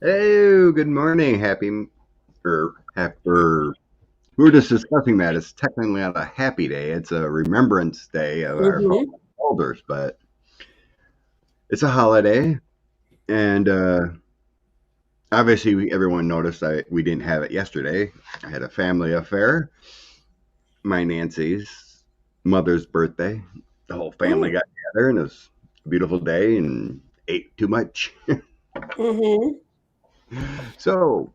Hey, good morning. After we were just discussing that it's technically not a happy day. It's a remembrance day of our fallen Hmm. elders, but it's a holiday, and obviously everyone noticed we didn't have it yesterday. I had a family affair, my Nancy's mother's birthday. The whole family Mm. got together, and it was a beautiful day, and ate too much. Hmm. So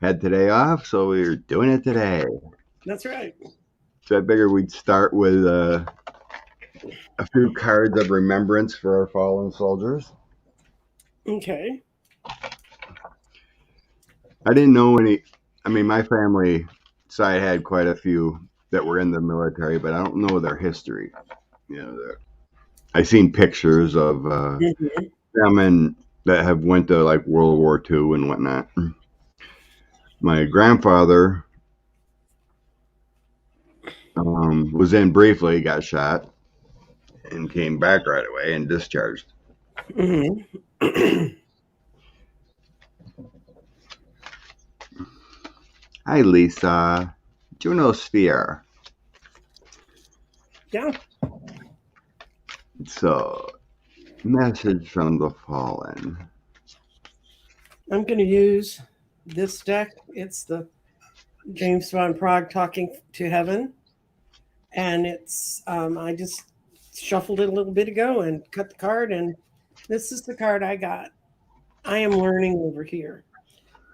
had today off, so we were doing it today. That's right. So I figured we'd start with a few cards of remembrance for our fallen soldiers. Okay. I didn't know any. I mean, my family side had quite a few that were in the military, but I don't know their history. You know, I seen pictures of Hmm. them and that have went to like World War II and whatnot. My grandfather was in briefly, got shot, and came back right away and discharged. Hmm. Hi, Lisa. Junosphere. Yeah. So, message from the fallen. I'm going to use this deck. It's the James Van Prague Talking to Heaven. And I just shuffled it a little bit ago and cut the card. And this is the card I got. I am learning over here.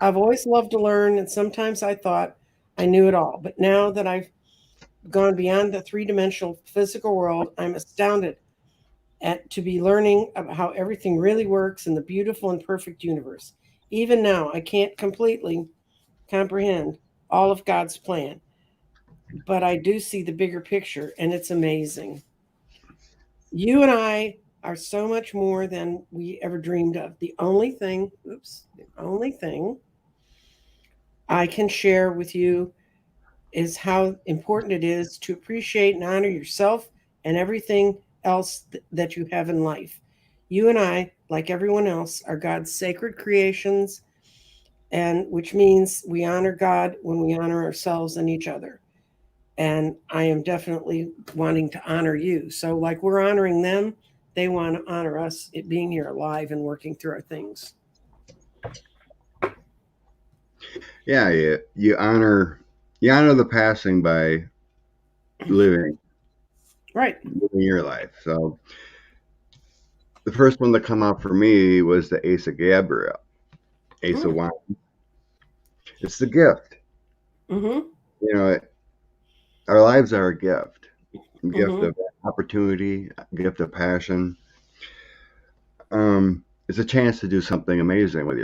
I've always loved to learn. And sometimes I thought I knew it all. But now that I've gone beyond the three-dimensional physical world, I'm astounded to be learning about how everything really works in the beautiful and perfect universe. Even now, I can't completely comprehend all of God's plan, but I do see the bigger picture, and it's amazing. You and I are so much more than we ever dreamed of. The only thing I can share with you is how important it is to appreciate and honor yourself and everything else that you have in life. You and I, like everyone else, are God's sacred creations, and which means we honor God when we honor ourselves and each other. And I am definitely wanting to honor you. So, like we're honoring them, they want to honor us, it being here alive and working through our things. Yeah, you honor the passing by living Right. living your life. So the first one to come out for me was the Ace of Gabriel, Ace of Mm. Wands. It's the gift. Mm-hmm. You know, our lives are a gift Mm-hmm. of opportunity, a gift of passion. It's a chance to do something amazing with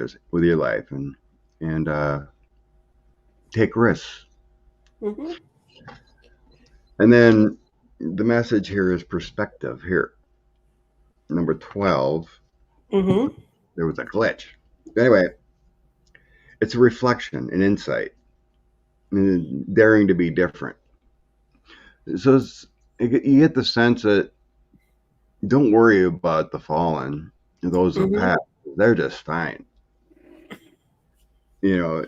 your life and take risks. Mm-hmm. And then the message here is perspective. Here, number 12. Mm-hmm. There was a glitch. Anyway, it's a reflection, an insight, daring to be different. So you get the sense that don't worry about the fallen, those of the Mm-hmm. past. They're just fine. You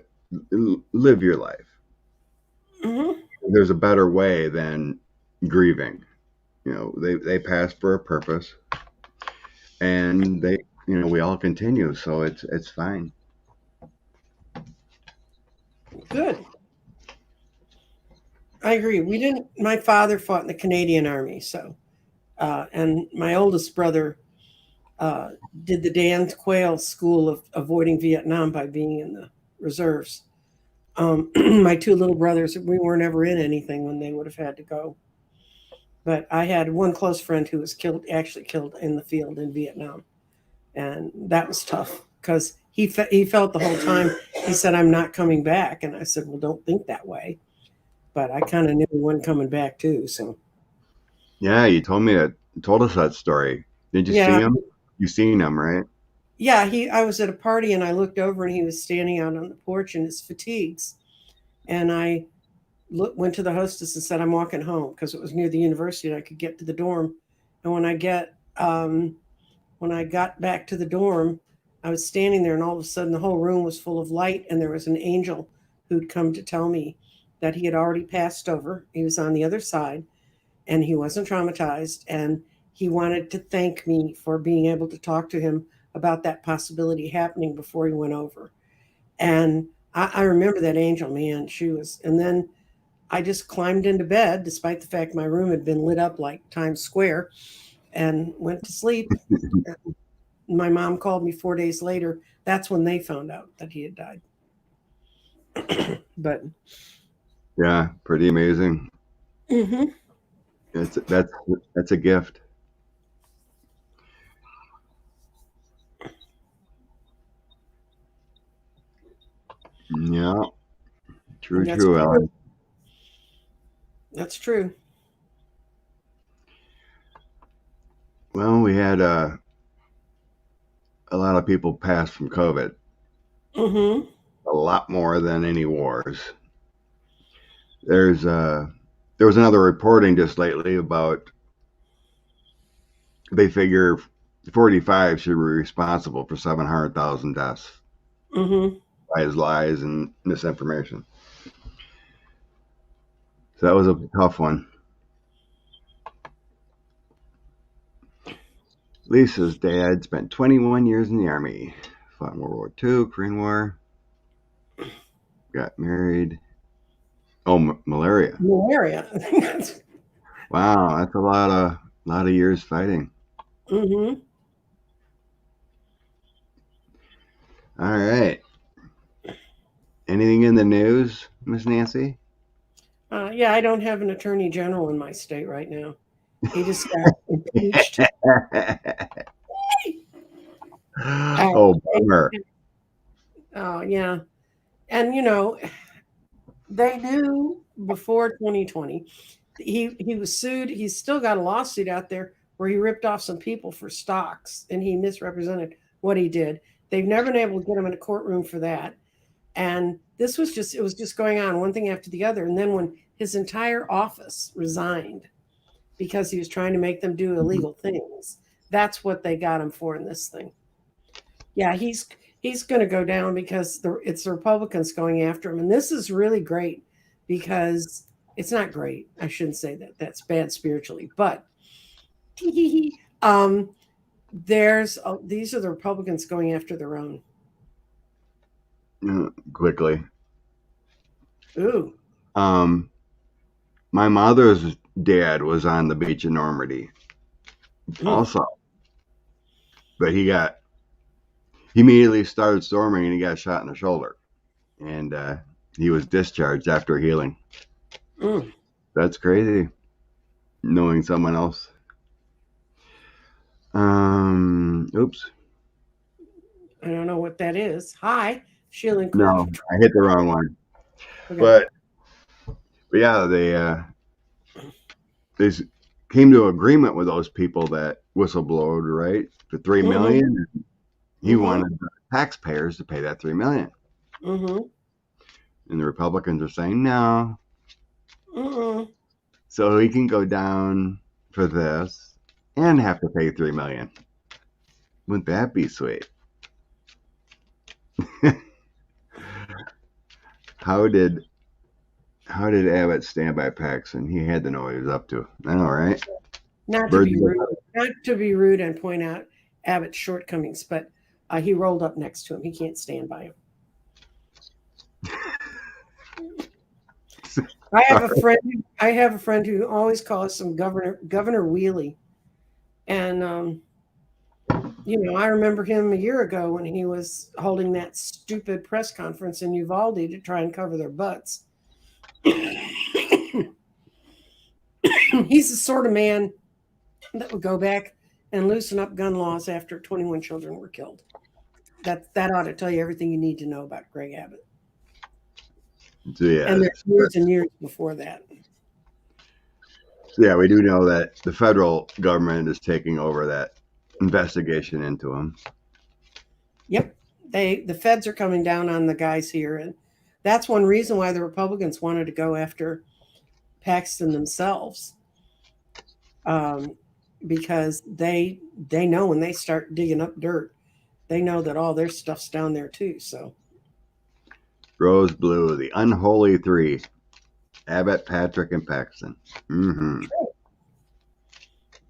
live your life. Mm-hmm. There's a better way than grieving. They pass for a purpose, and we all continue. So it's fine. Good. I agree. We didn't. My father fought in the Canadian Army, and my oldest brother uh, did the Dan Quayle School of Avoiding Vietnam by being in the reserves. My two little brothers, we weren't ever in anything when they would have had to go. But I had one close friend who was killed, actually killed in the field in Vietnam, and that was tough because he felt the whole time. He said, "I'm not coming back," and I said, "Well, don't think that way." But I kind of knew he wasn't coming back too. So Yeah, told us that story. Did you see yeah, him? You seen him, right? yeah. I was at a party and I looked over and he was standing out on the porch in his fatigues, and I went to the hostess and said, "I'm walking home," because it was near the university and I could get to the dorm. And when I got back to the dorm, I was standing there, and all of a sudden, the whole room was full of light, and there was an angel who'd come to tell me that he had already passed over. He was on the other side, and he wasn't traumatized, and he wanted to thank me for being able to talk to him about that possibility happening before he went over. And I remember that angel, man. She was, and then I just climbed into bed, despite the fact my room had been lit up like Times Square, and went to sleep. My mom called me 4 days later. That's when they found out that he had died. But Yeah, pretty amazing. mm-hmm. That's a gift. Yeah, true, That's true, true. Ellen. That's true. Well, we had a lot of people pass from COVID. Mm-hmm. A lot more than any wars. There's there was another reporting just lately about they figure 45 should be responsible for 700,000 deaths Mm-hmm. by his lies and misinformation. So that was a tough one. Lisa's dad spent 21 years in the Army, fought in World War II, Korean War, got married. Oh, malaria. Malaria. Wow, that's a lot of years fighting. Mm-hmm. All right. Anything in the news, Miss Nancy? Yeah, I don't have an attorney general in my state right now. He just got impeached. Uh, Oh, bummer. oh, yeah. And, they knew before 2020. He was sued. He's still got a lawsuit out there where he ripped off some people for stocks and he misrepresented what he did. They've never been able to get him in a courtroom for that. And it was just going on one thing after the other. And then when his entire office resigned because he was trying to make them do illegal things, that's what they got him for in this thing. Yeah, he's going to go down because it's the Republicans going after him, and this is really great because it's not great. I shouldn't say that. That's bad spiritually, but um, these are the Republicans going after their own. Quickly. Ooh, Um, my mother's dad was on the beach in Normandy mm, also, but he immediately started storming and he got shot in the shoulder, and he was discharged after healing. mm. That's crazy. Knowing someone else. Oops. I don't know what that is. Hi, Sheila and Cool. No, I hit the wrong one. Okay. But yeah, they came to agreement with those people that whistleblowed, right? For 3 million. He Mm-hmm. wanted the taxpayers to pay that 3 million. Mm-hmm. And the Republicans are saying no. Mm-hmm. So he can go down for this and have to pay 3 million. Wouldn't that be sweet? How did Abbott stand by Paxson? He had to know what he was up to. I know, right? Not to Birds be rude, not to be rude and point out Abbott's shortcomings, but he rolled up next to him. He can't stand by him. I have a friend. I have a friend who always calls him Governor Wheelie, and I remember him a year ago when he was holding that stupid press conference in Uvalde to try and cover their butts. He's the sort of man that would go back and loosen up gun laws after 21 children were killed. That ought to tell you everything you need to know about Greg Abbott. So, yeah, And there's years and years before that. yeah, we do know that the federal government is taking over that investigation into him. Yep. The feds are coming down on the guys here. And that's one reason why the Republicans wanted to go after Paxton themselves. Because they know when they start digging up dirt, they know that all their stuff's down there too. So Rose Blue, the unholy three: Abbott, Patrick, and Paxton. Mm-hmm.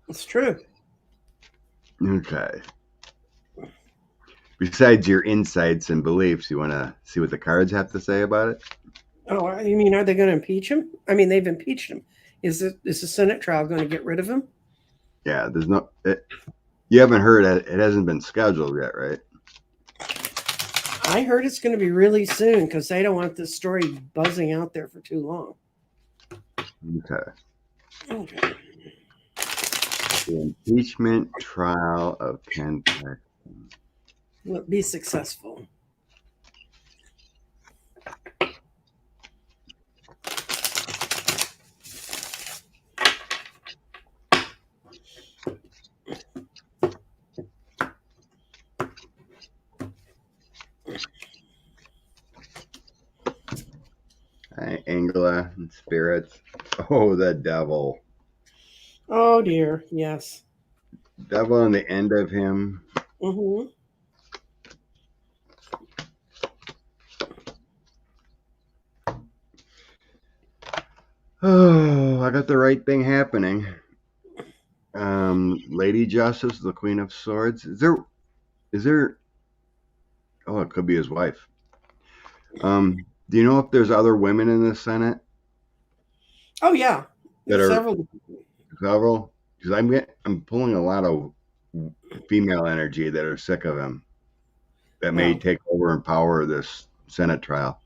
it's true. Okay. Besides your insights and beliefs, you want to see what the cards have to say about it? Oh, you mean are they going to impeach him? I mean, they've impeached him. Is the Senate trial going to get rid of him? Yeah, there's no. You haven't heard it. It hasn't been scheduled yet, right? I heard it's going to be really soon because they don't want this story buzzing out there for too long. Okay. Okay. The impeachment trial of Ken Paxton. Will it be successful? Angela and spirits. Oh, the devil. Oh dear. Yes. Devil on the end of him. Mm-hmm. Oh, I got the right thing happening. Lady Justice, the Queen of Swords. Is there? Oh, it could be his wife. Do you know if there's other women in the Senate Oh yeah. that are Several. several? Because I'm pulling a lot of female energy that are sick of him, that may Wow. take over and power this Senate trial.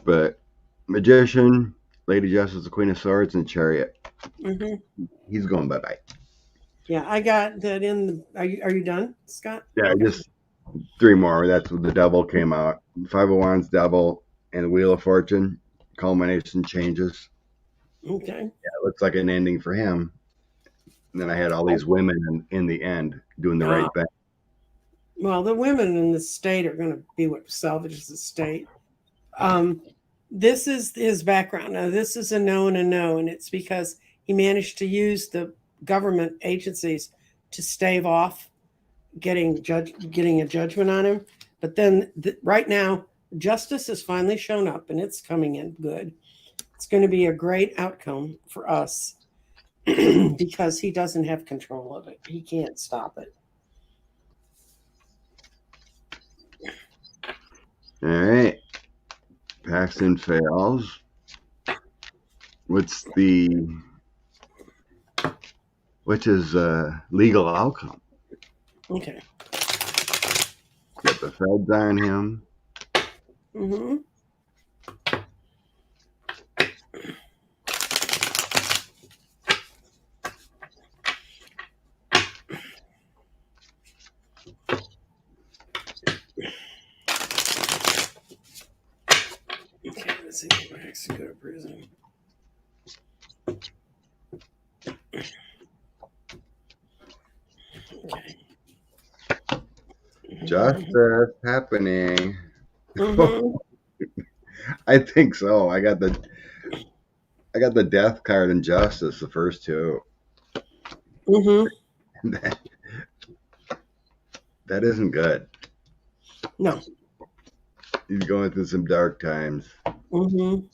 But Magician, Lady Justice, the Queen of Swords, and Chariot. Mm-hmm. He's going bye-bye. Yeah, I got that in the. Are you done, Scott? Yeah, Okay. just 3 more. That's what the Devil came out. Five of Wands, Devil, and Wheel of Fortune. Culmination changes. Okay. Yeah, it looks like an ending for him. And then I had all these women in the end doing the right thing. Well, the women in the state are going to be what salvages the state. This is his background. Now, this is a no and a no, and it's because he managed to use the government agencies to stave off getting a judgment on him. But then right now, justice has finally shown up, and it's coming in good. It's going to be a great outcome for us because he doesn't have control of it. He can't stop it. All right. Paxton fails. What's his legal outcome? Okay. Got the feds on him. Mm-hmm. Okay, let's see. Max go to prison. Okay. Justice happening. Mm-hmm. I think so. I got the death card and justice, the first two. Mm-hmm. That isn't good. No. He's going through some dark times. Mm-hmm.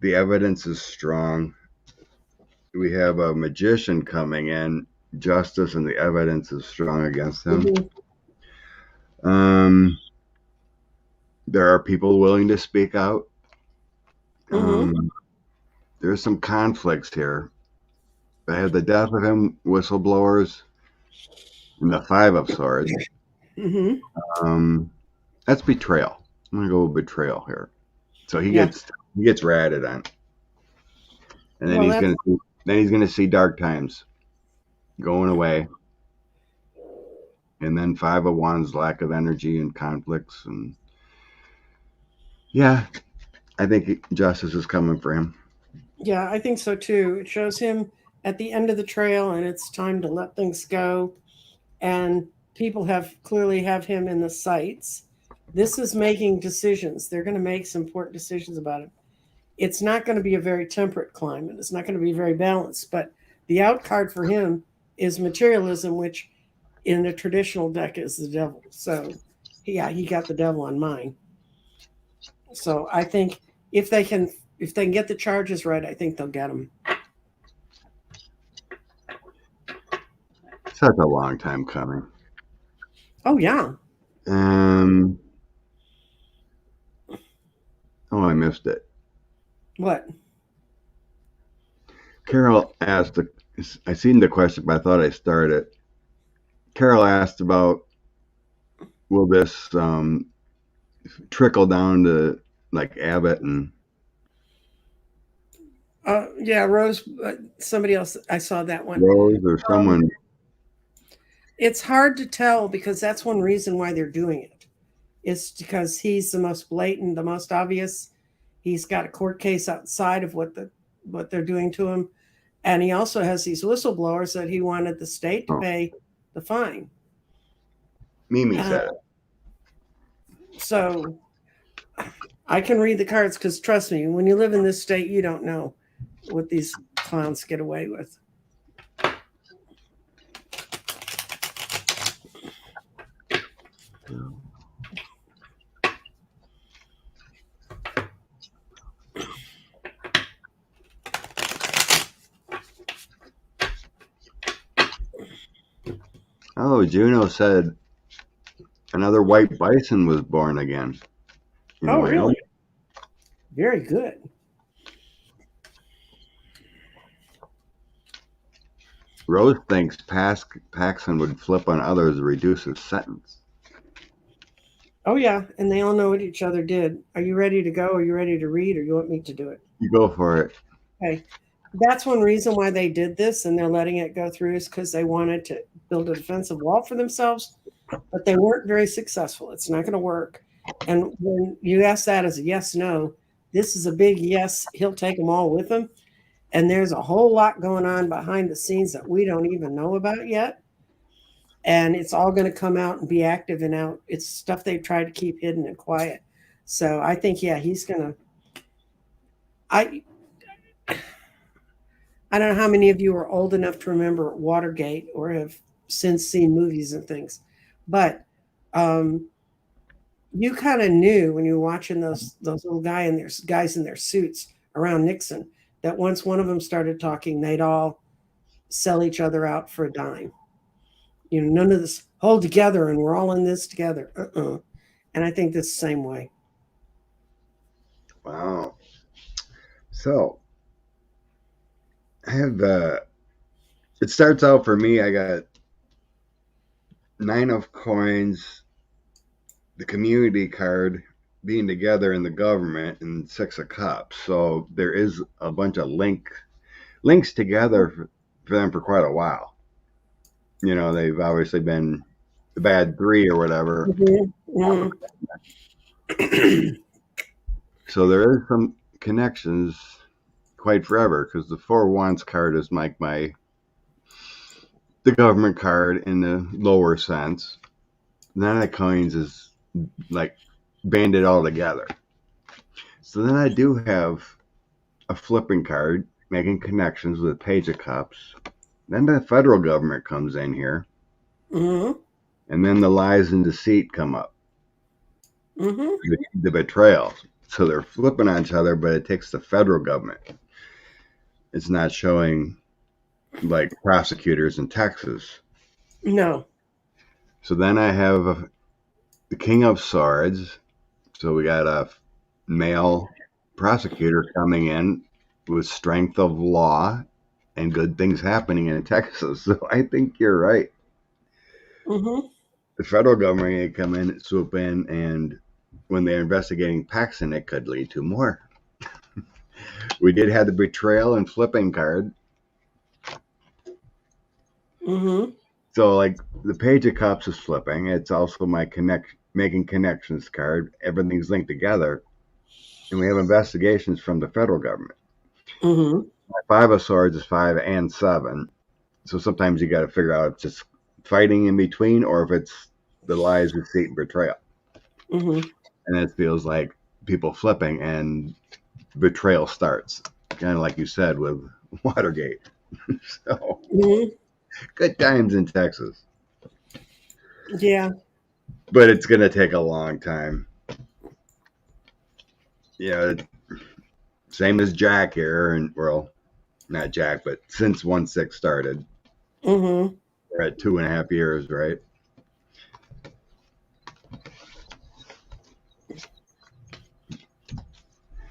The evidence is strong. We have a magician coming in. Justice and the evidence is strong against him. Mm-hmm. There are people willing to speak out. Mm-hmm. There's some conflicts here. I had the death of him, whistleblowers, and the Five of Swords. Mm-hmm. That's betrayal. I'm gonna go with betrayal here. So he gets ratted on, and then he's gonna see dark times going away, and then Five of Wands, lack of energy and conflicts, and yeah, I think justice is coming for him. Yeah, I think so too. It shows him at the end of the trail, and it's time to let things go. And people clearly have him in the sights. This is making decisions. They're going to make some important decisions about it. It's not going to be a very temperate climate. It's not going to be very balanced. But the out card for him is materialism, which in the traditional deck is the devil. So, yeah, he got the devil on mine. So I think if they can get the charges right, I think they'll get them. Such a long time coming. Oh yeah. Oh, I missed it. What? Carol asked. I seen the question, but I thought I started. Carol asked about, will this trickle down to like Abbott and Yeah, Rose. Somebody else. I saw that one. Rose or someone? It's hard to tell because that's one reason why they're doing it. It's because he's the most blatant, the most obvious. He's got a court case outside of what they're doing to him, and he also has these whistleblowers that he wanted the state to pay the fine. Mimi said it. So I can read the cards because trust me, when you live in this state, you don't know what these clowns get away with. Oh, Juno said another white bison was born again. Oh, really? Very good. Rose thinks Paxson would flip on others to reduce his sentence. Oh, yeah. And they all know what each other did. Are you ready to go? Are you ready to read? Or you want me to do it? You go for it. Okay. That's one reason why they did this and they're letting it go through is because they wanted to build a defensive wall for themselves, but they weren't very successful. It's not going to work. And when you ask that as a yes, no, this is a big yes. He'll take them all with him. And there's a whole lot going on behind the scenes that we don't even know about yet. And it's all going to come out and be active and out. It's stuff they've tried to keep hidden and quiet. So I think, yeah, he's going to. I don't know how many of you are old enough to remember Watergate or have since seen movies and things, but you kind of knew when you were watching those little guys in their suits around Nixon that once one of them started talking, they'd all sell each other out for a dime. You know, none of this hold together and we're all in this together. And I think this the same way. Wow. So I have it starts out for me. I got 9 of coins, the community card, being together in the government, and 6 of cups. So there is a bunch of links together for them for quite a while. You know, they've obviously been the bad 3 or whatever. Mm-hmm. So there is some connections quite forever, because the 4 Wands card is like the government card in the lower sense. 9 of coins is like banded all together. So then I do have a flipping card making connections with Page of Cups. Then the federal government comes in here. Mm-hmm. And then the lies and deceit come up. Mm-hmm. The betrayal. So they're flipping on each other, but it takes the federal government. It's not showing like prosecutors in Texas. No. So then I have the King of Swords. So we got a male prosecutor coming in with strength of law and good things happening in Texas. So I think you're right. Mm-hmm. The federal government can come in, swoop in, and when they're investigating Paxson, it could lead to more. We did have the betrayal and flipping card. Mm-hmm. So, like, the Page of Cups is flipping. It's also my making connections card. Everything's linked together. And we have investigations from the federal government. Mm-hmm. 5 of Swords is 5 and 7. So sometimes you got to figure out if it's just fighting in between or if it's the lies, deceit, and betrayal. Mm-hmm. And it feels like people flipping and betrayal starts. Kind of like you said with Watergate. So, good times in Texas. Yeah. but it's going to take a long time. Yeah, same as Jack here, and well, not Jack, but since 1-6 started, Mm-hmm. we're at 2.5 years, right?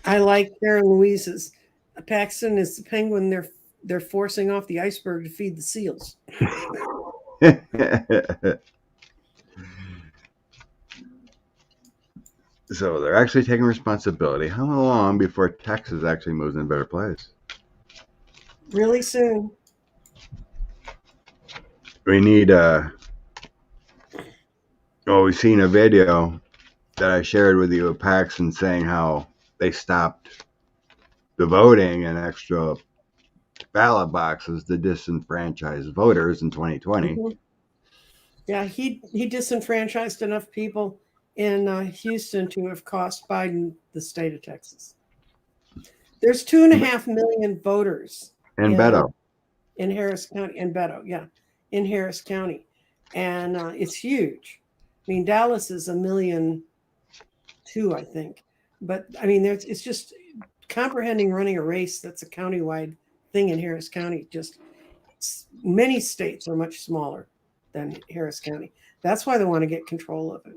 I like Karen Louise's. Paxton is the penguin they're forcing off the iceberg to feed the seals. So they're actually taking responsibility. How long before Texas actually moves in a better place? Really soon. We need well, we've seen a video that I shared with you of Paxton saying how they stopped the voting in extra ballot boxes to disenfranchise voters in 2020. Mm-hmm. Yeah, he disenfranchised enough people in Houston to have cost Biden the state of Texas. There's 2.5 million voters And in Beto. Harris County and Beto, yeah, in Harris County, and it's huge. I mean, Dallas is 1,000,002, I think, but I mean, it's just comprehending running a race that's a countywide thing in Harris County. Just many states are much smaller than Harris County. That's why they want to get control of it.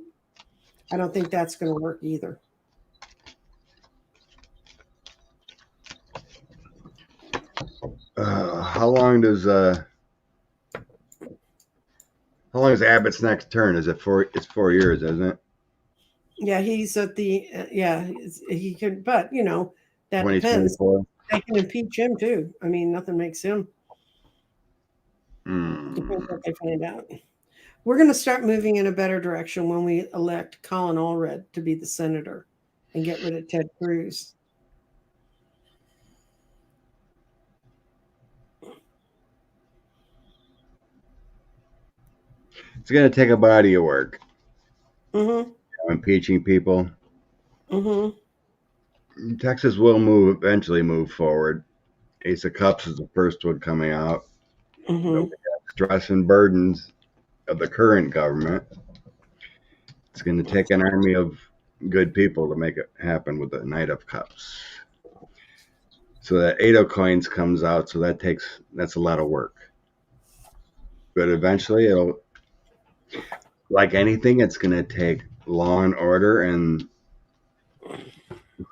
I don't think that's going to work either. How long does Abbott's next term? Is it It's 4 years, isn't it? Yeah, he's at the yeah, he can, but that depends. 2024. They can impeach him too. I mean, nothing makes him. Depends Hmm. what they find out. We're going to start moving in a better direction when we elect Colin Allred to be the senator and get rid of Ted Cruz. It's going to take a body of work. Mm-hmm. Impeaching people. Mm-hmm. Texas will eventually move forward. Ace of Cups is the first one coming out. Mm-hmm. Stress and burdens of the current government. It's going to take an army of good people to make it happen with the Knight of Cups. So that Eight of Coins comes out, so that's a lot of work. But eventually it'll, like anything, it's going to take law and order and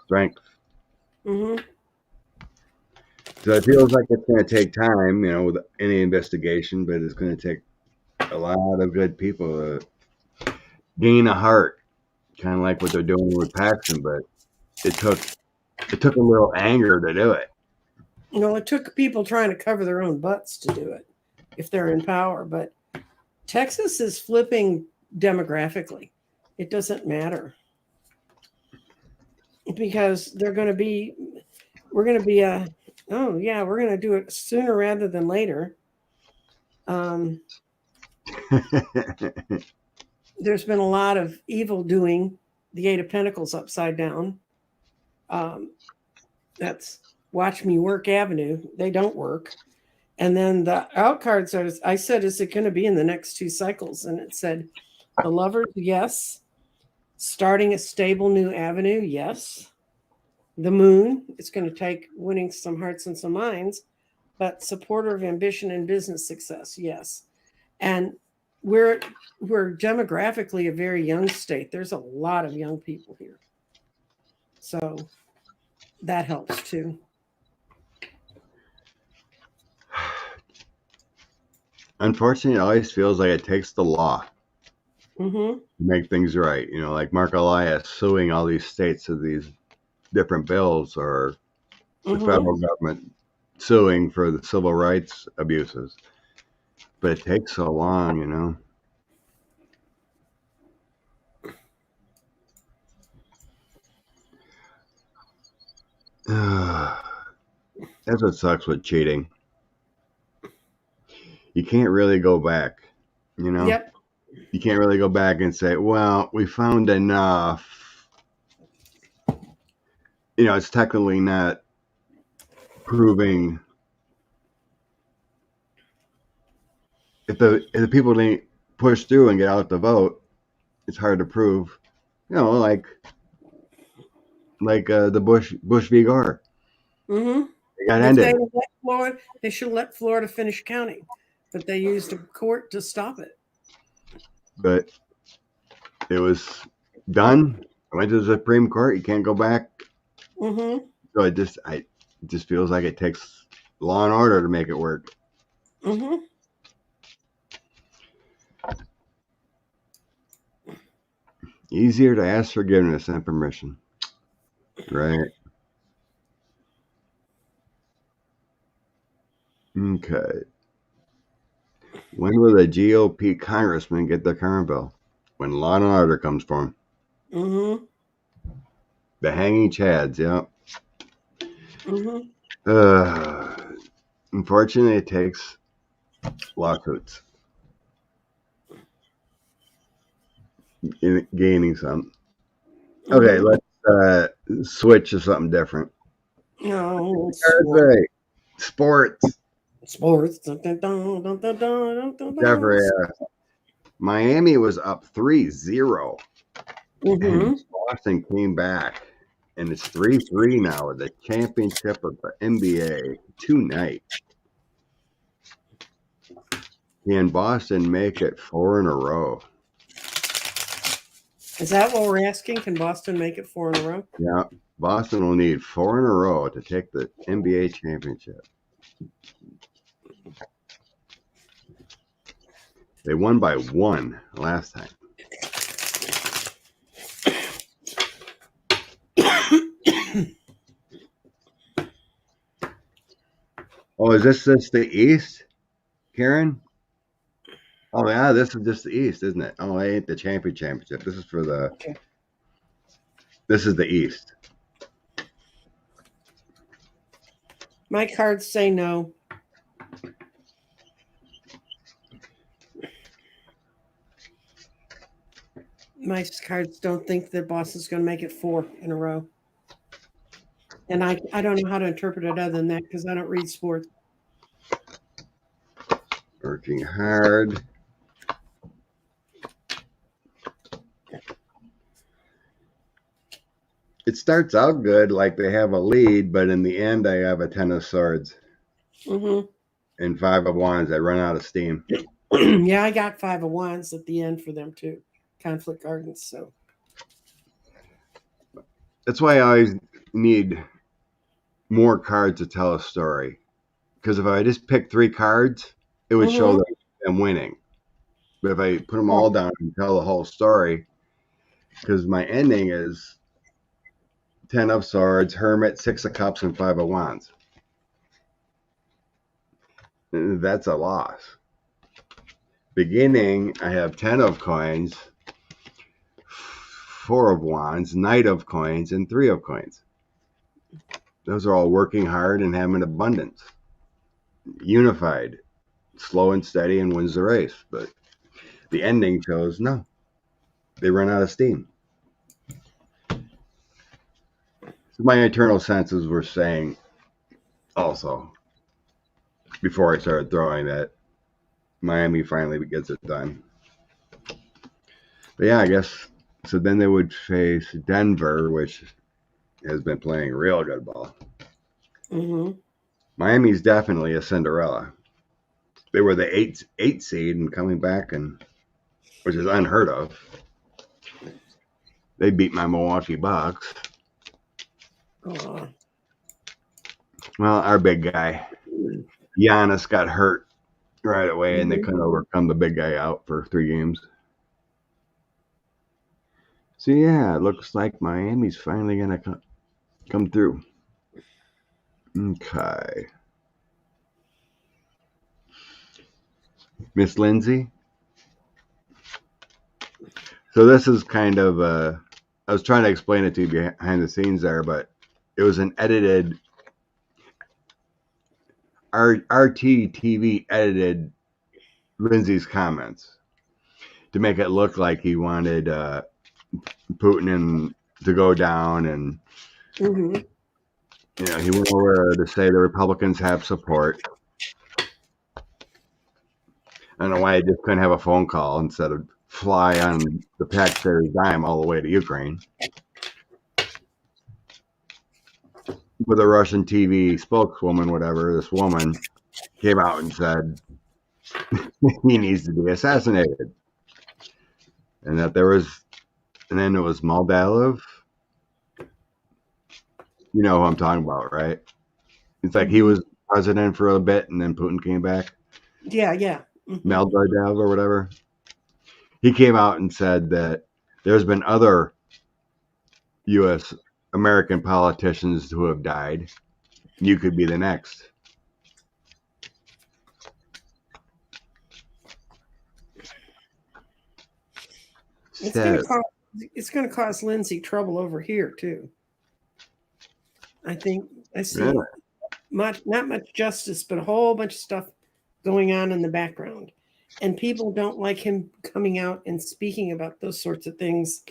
strength. Mm-hmm. So it feels like it's going to take time, with any investigation, but it's going to take a lot of good people to gain a heart, kind of like what they're doing with Paxton. But it took a little anger to do it. It took people trying to cover their own butts to do it if they're in power. But Texas is flipping demographically. It doesn't matter because we're going to be oh yeah, we're going to do it sooner rather than later. There's been a lot of evil doing. The Eight of Pentacles upside down. That's Watch Me Work Avenue. They don't work. And then the out cards are, I said, is it going to be in the next 2 cycles? And it said, the Lovers, yes. Starting a stable new avenue, yes. The Moon, it's going to take winning some hearts and some minds, but supporter of ambition and business success, yes. And we're demographically a very young state. There's a lot of young people here. So that helps too. Unfortunately, it always feels like it takes the law Mm-hmm. to make things right. Like Mark Elias suing all these states of these different bills, or the Mm-hmm. federal government suing for the civil rights abuses. But it takes so long. That's what sucks with cheating. You can't really go back. Yep. You can't really go back and say, well, we found enough. It's technically not proving if the people push through and get out the vote, it's hard to prove. You know, like the Bush v. Gore. Mm-hmm. It got If they ended. would let Florida, they should let Florida finish counting, but they used a court to stop it. But it was done. I went to the Supreme Court. You can't go back. Mm-hmm. So it just feels like it takes law and order to make it work. Mm-hmm. Easier to ask forgiveness than permission. Right. Okay. When will the GOP congressman get their current bill? When law and order comes for them. Mm-hmm. The hanging chads, yeah. Mm-hmm. Unfortunately, it takes lawsuits. Gaining some. Okay, let's switch to something different. No, Sports. Sports. Jeffrey, Miami was up 3-0. Mm-hmm. And Boston came back, and it's 3-3 now with the championship of the NBA tonight. Can Boston make it 4 in a row? Is that what we're asking? Can Boston make it 4 in a row? Yeah, Boston will need 4 in a row to take the NBA championship. They won by 1 last time. Oh, is this just the East, Karen? Oh, yeah, this is just the East, isn't it? Oh, it ain't the championship. This is for the... Okay. This is the East. My cards say no. My cards don't think that Boston's going to make it 4 in a row. And I don't know how to interpret it other than that because I don't read sports. Working hard. It starts out good, like they have a lead, but in the end, I have a 10 of swords. Mm-hmm. And 5 of wands. I run out of steam. Yeah, I got 5 of wands at the end for them too. Conflict gardens. So that's why I always need more cards to tell a story. Because if I just pick 3 cards, it would show that I'm winning. But if I put them all down and tell the whole story, because my ending is 10 of swords, hermit, 6 of cups, and 5 of wands. That's a loss. Beginning, I have 10 of coins, 4 of wands, knight of coins, and 3 of coins. Those are all working hard and having abundance. Unified, slow and steady, and wins the race. But the ending shows no. They run out of steam. So my internal senses were saying also, before I started throwing, that Miami finally gets it done. But yeah, I guess, so then they would face Denver, which has been playing real good ball. Mm-hmm. Miami's definitely a Cinderella. They were the 8 seed and coming back, which is unheard of. They beat my Milwaukee Bucks. Well, our big guy, Giannis, got hurt right away, and they couldn't overcome the big guy out for 3 games. So yeah, it looks like Miami's finally gonna come through. Okay. Miss Lindsay. So this is kind of I was trying to explain it to you behind the scenes there, but it was an edited RT TV edited Lindsay's comments to make it look like he wanted Putin to go down, and you know, he went over to say the Republicans have support. I don't know why I just couldn't have a phone call instead of fly on the taxpayer's dime all the way to Ukraine. With a Russian TV spokeswoman, whatever, this woman came out and said he needs to be assassinated. And that there was, and then it was Moldav. You know who I'm talking about, right? It's like he was president for a bit and then Putin came back. Yeah. Moldav or whatever. He came out and said that there's been other U.S. American politicians who have died. You could be the next. It's going to cause Lindsay trouble over here too. I think I see not much justice, but a whole bunch of stuff going on in the background, and people don't like him coming out and speaking about those sorts of things,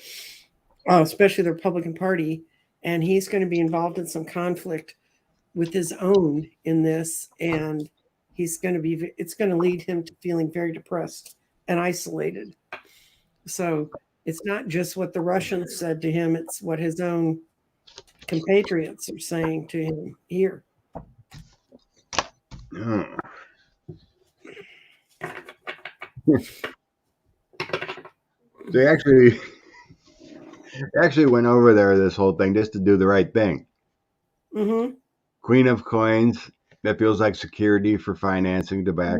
especially the Republican Party. And he's going to be involved in some conflict with his own in this, and it's going to lead him to feeling very depressed and isolated. So it's not just what the Russians said to him, it's what his own compatriots are saying to him here. Oh. They actually went over there, this whole thing, just to do the right thing. Mm-hmm. Queen of Coins, that feels like security for financing to back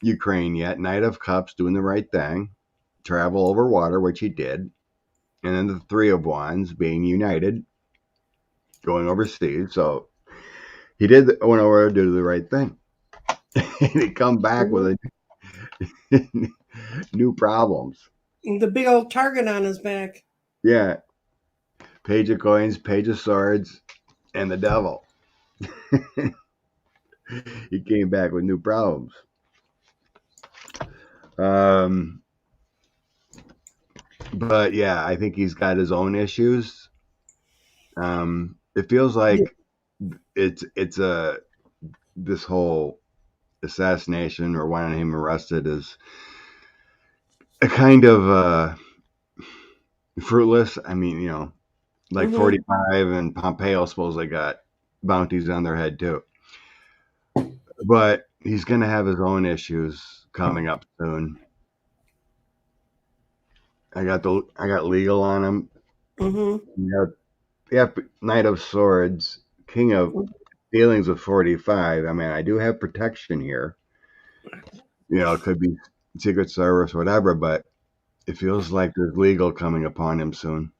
Ukraine yet. Knight of Cups, doing the right thing. Travel over water, which he did. And then the Three of Wands, being united, going overseas. So he went over to do the right thing. And he come back with new problems. The big old target on his back. Yeah. Page of Coins, Page of Swords, and the Devil. He came back with new problems. But yeah, I think he's got his own issues. It feels like it's this whole assassination or wanting him arrested is a kind of fruitless. I mean, you know, like 45 and Pompeo supposedly got bounties on their head too. But he's going to have his own issues coming up soon. I got legal on him. Yeah, Knight of Swords, King of Dealings with 45. I mean, I do have protection here. You know, it could be Secret Service, whatever, but it feels like there's legal coming upon him soon.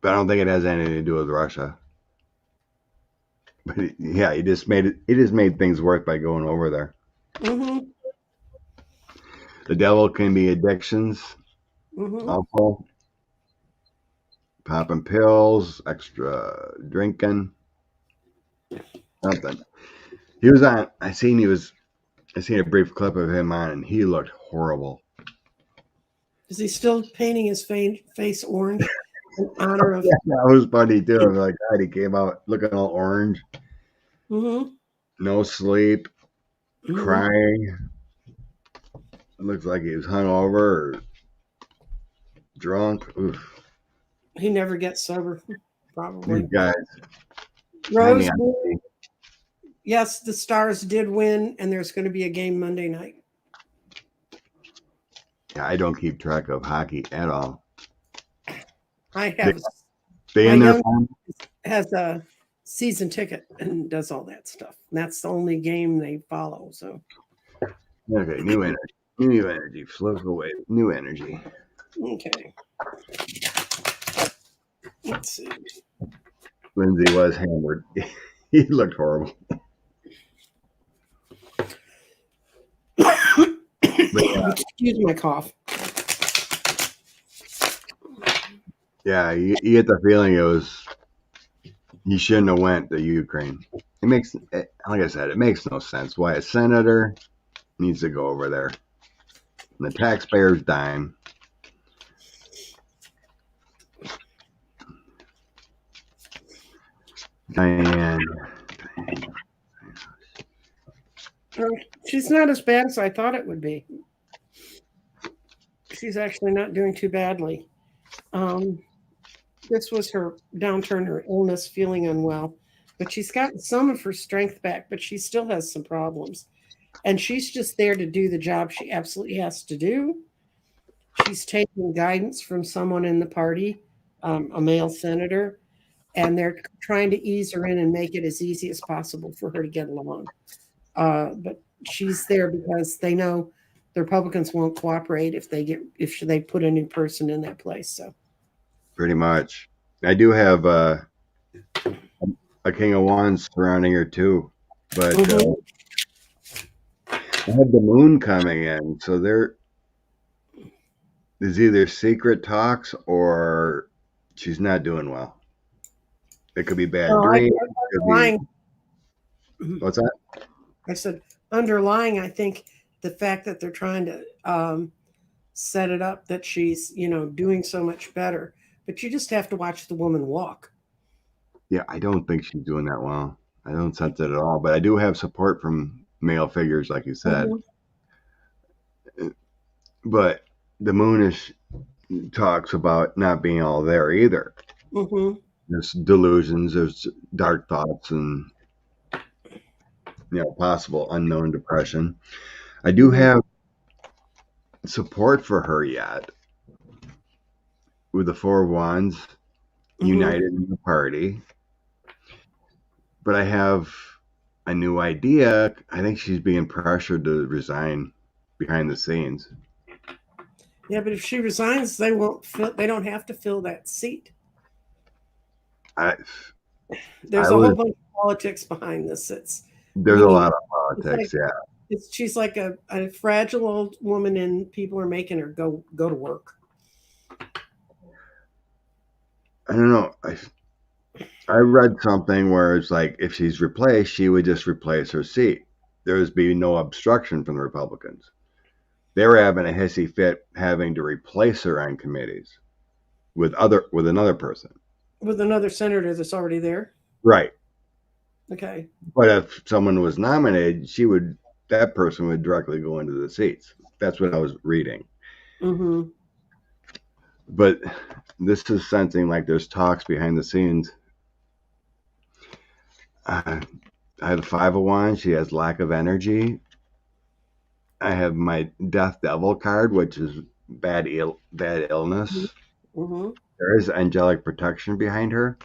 But I don't think it has anything to do with Russia. But he just made things work by going over there. Mm-hmm. The Devil can be addictions. Also, popping pills, extra drinking, something. He was on. I seen a brief clip of him on, and he looked horrible. Is he still painting his face orange in honor of? Yeah, that was funny too. I'm like, God, he came out looking all orange. No sleep, crying. It looks like he was hungover or drunk. Oof. He never gets sober, probably. These guys. Rose, yes, the Stars did win, and there's going to be a game Monday night. Yeah, I don't keep track of hockey at all. I have. Stay in there. Has a season ticket and does all that stuff. That's the only game they follow. So. Okay, new energy flows away. New energy. Okay. Let's see. Lindsay was hammered. He looked horrible. Excuse my cough. Yeah, you get the feeling he shouldn't have went to Ukraine. Like I said, it makes no sense why a senator needs to go over there. And the taxpayers dime. Diane. She's not as bad as I thought it would be. She's actually not doing too badly. This was her downturn, her illness, feeling unwell. But she's gotten some of her strength back, but she still has some problems. And she's just there to do the job she absolutely has to do. She's taking guidance from someone in the party, a male senator, and they're trying to ease her in and make it as easy as possible for her to get along. But she's there because they know the Republicans won't cooperate if they put a new person in that place. So pretty much. I do have a King of Wands surrounding her too, but I had the moon coming in, so there's either secret talks or she's not doing well. It could be bad dreams. What's that? I said underlying, I think the fact that they're trying to set it up that she's, doing so much better. But you just have to watch the woman walk. Yeah, I don't think she's doing that well. I don't sense it at all. But I do have support from male figures, like you said. But the moonish talks about not being all there either. There's delusions, there's dark thoughts, and possible unknown depression. I do have support for her yet with the Four of Wands united in the party. But I have a new idea. I think she's being pressured to resign behind the scenes. Yeah, but if she resigns, they don't have to fill that seat. There's a whole bunch of politics behind this. There's a lot of politics, She's like a fragile old woman, and people are making her go to work. I don't know. I read something where it's like if she's replaced, she would just replace her seat. There would be no obstruction from the Republicans. They were having a hissy fit having to replace her on committees with another person. With another senator that's already there? Right. Okay. But if someone was nominated, that person would directly go into the seats. That's what I was reading. But this is sensing like there's talks behind the scenes. I have the Five of Wands. She has lack of energy. I have my Death Devil card, which is bad illness. There is angelic protection behind her.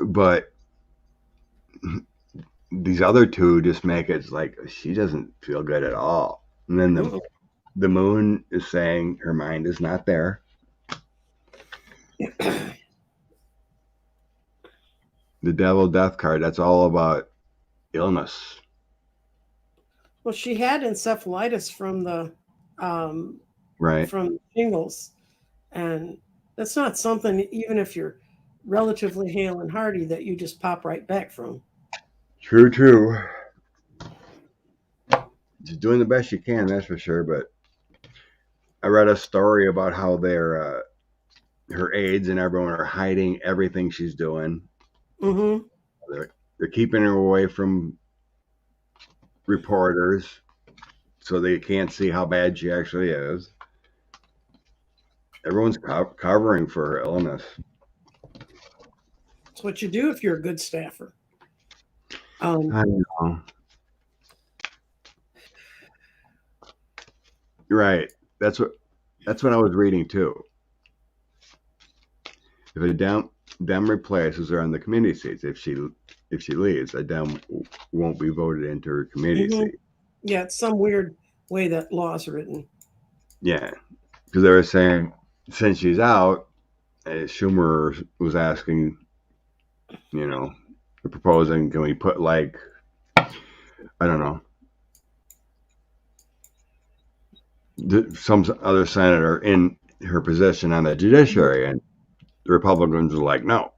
But these other two just make it like she doesn't feel good at all. And then the moon is saying her mind is not there. The Devil Death card, that's all about illness. Well, she had encephalitis from the from shingles, and that's not something, even if you're relatively hale and hearty, that you just pop right back from. True. She's doing the best she can, that's for sure. But I read a story about how her aides and everyone are hiding everything she's doing. They're keeping her away from reporters so they can't see how bad she actually is. Everyone's covering for her illness. It's what you do if you're a good staffer. I know. Right. That's what I was reading too. If a Dem replaces her on the committee seats, if she leaves, a Dem won't be voted into her committee seat. Yeah, it's some weird way that law's written. Yeah, because they were saying since she's out, Schumer was asking, proposing, can we put like, I don't know, some other senator in her position on the judiciary, and the Republicans were like, no.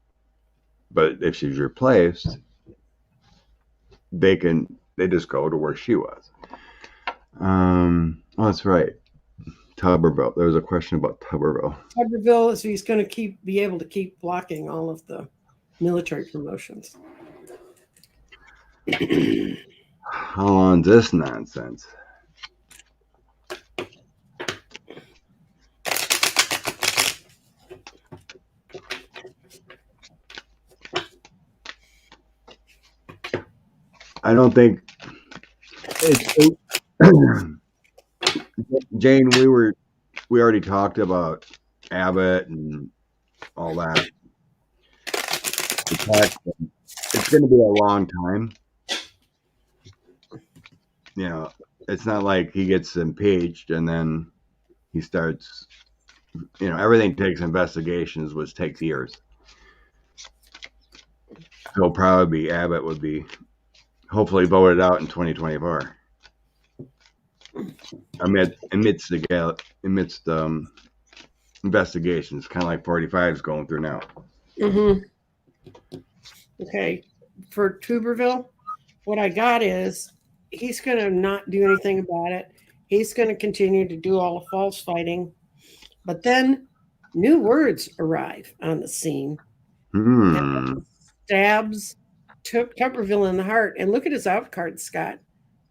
But if she's replaced, they just go to where she was. Oh, that's right. Tuberville. There was a question about Tuberville. Tuberville is he's going to be able to keep blocking all of the military promotions. How long is this nonsense? I don't think Jane, we already talked about Abbott and all that. It's going to be a long time. You know, it's not like he gets impeached and then he starts. You know, everything takes investigations, which takes years. So probably Abbott would be hopefully voted out in 2024. Amidst investigations, kind of like 45 is going through now. Okay, for Tuberville, what I got is he's going to not do anything about it. He's going to continue to do all the false fighting, but then new words arrive on the scene. Stabs Tuberville in the heart, and look at his out card, Scott.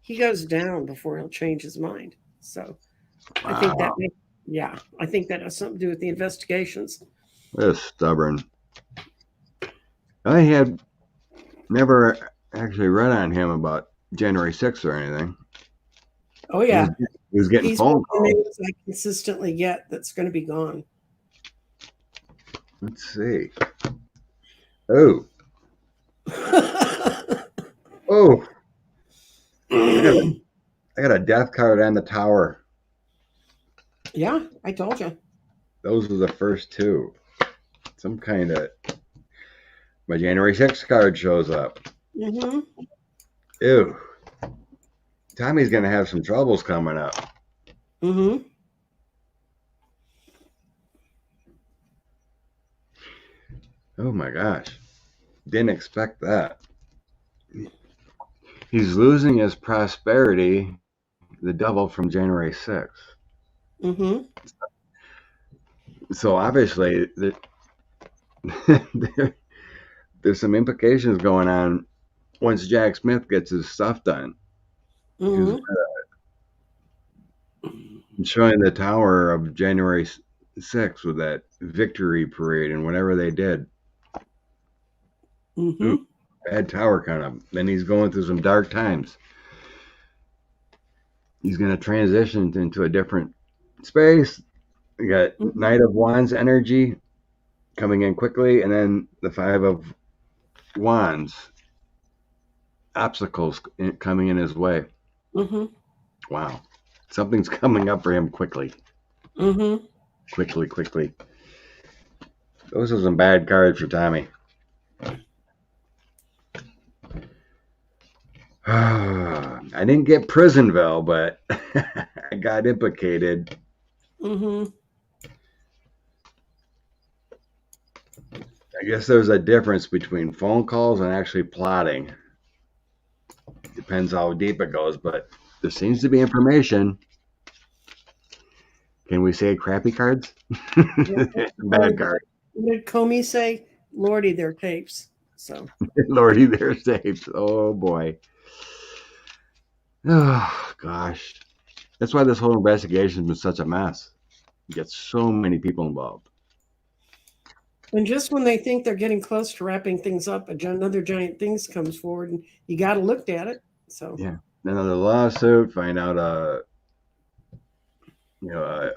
He goes down before he'll change his mind. So I think I think that has something to do with the investigations. That's stubborn. I had never actually read on him about January 6th or anything. Oh yeah, he was getting phone calls. I consistently get that's going to be gone. Let's see. Oh. Oh. I got a death card on the tower. Yeah, I told you. Those were the first two. Some kind of. My January 6th card shows up. Mm-hmm. Ew. Tommy's going to have some troubles coming up. Mm-hmm. Oh my gosh. Didn't expect that. He's losing his prosperity, the double from January 6th. Mm-hmm. So obviously, there's some implications going on once Jack Smith gets his stuff done. Mm-hmm. Showing the tower of January 6th with that victory parade and whatever they did. Mm-hmm. Ooh, bad tower kind of. Then he's going through some dark times. He's going to transition into a different space. You got Knight of Wands energy coming in quickly, and then the Five of Wands obstacles coming in his way. Mm-hmm. Wow. Something's coming up for him quickly. Mm-hmm. Quickly. Those are some bad cards for Tommy. I didn't get Prisonville, but I got implicated. Mm-hmm. I guess there's a difference between phone calls and actually plotting. Depends how deep it goes, but there seems to be information. Can we say crappy cards? Yeah. Bad cards. Did Comey say, Lordy, they're tapes? So Lordy, there's tapes. Oh boy. Oh gosh. That's why this whole investigation has been such a mess. You get so many people involved. And just when they think they're getting close to wrapping things up, another giant thing comes forward, and you got to look at it. So yeah, another lawsuit. Find out, a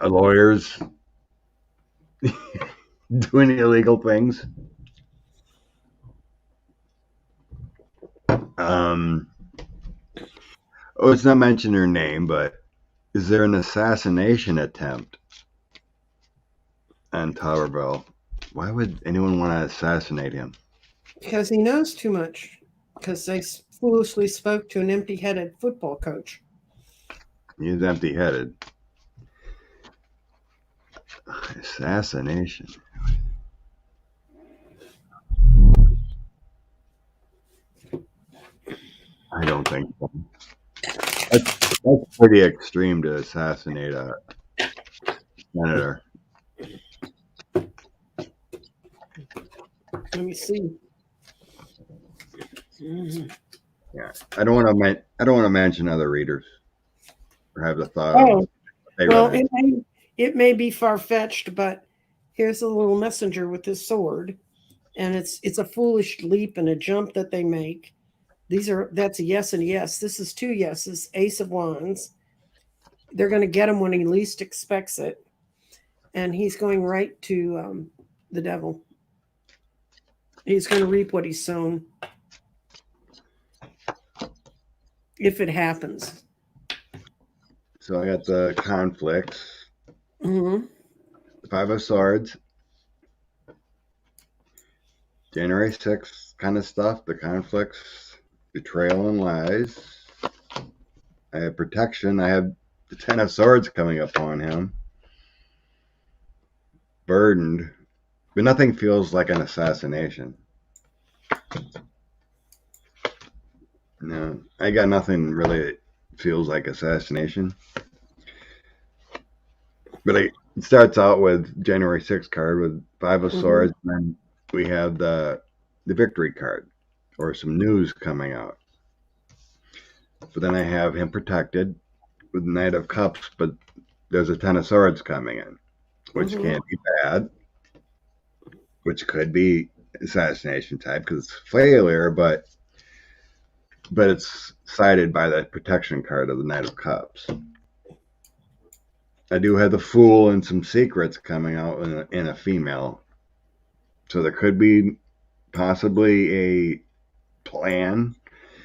lawyer's doing illegal things. It's not mentioned her name, but is there an assassination attempt on Tuberville? Why would anyone want to assassinate him? Because he knows too much. Because they foolishly spoke to an empty-headed football coach. He's empty-headed. Assassination. I don't think so. That's pretty extreme to assassinate a senator. Let me see. Mm-hmm. Yeah, I don't want to mention other readers or have the thought of Oh, they well, rather. it may be far fetched, but here's a little messenger with this sword, and it's a foolish leap and a jump that they make. That's a yes and a yes. This is two yeses. Ace of Wands. They're going to get him when he least expects it, and he's going right to the devil. He's going to reap what he's sown if it happens. So I got the conflicts, Mm-hmm. the Five of Swords, January 6th kind of stuff, the conflicts, betrayal and lies. I have protection. I have the Ten of Swords coming upon him. Burdened. But nothing feels like an assassination. No, I got nothing really that feels like assassination. But it starts out with January 6th card with Five of Swords, and then we have the victory card or some news coming out. But then I have him protected with Knight of Cups, but there's a Ten of Swords coming in, which can't be bad, which could be assassination type because it's failure, but it's sided by that protection card of the Knight of Cups. I do have the Fool and some secrets coming out in a female. So there could be possibly a plan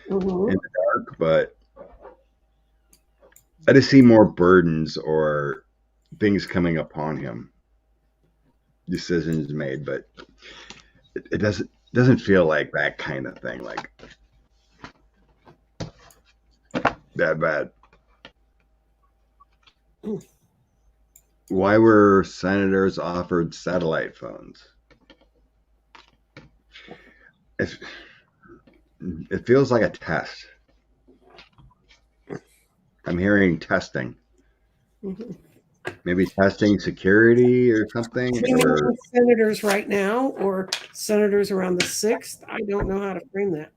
in the dark, but I just see more burdens or things coming upon him. Decisions made, but it doesn't feel like that kind of thing, like that bad. Why were senators offered satellite phones? It feels like a test. I'm hearing testing. Maybe testing security or something. Or senators right now or senators around the 6th. I don't know how to frame that.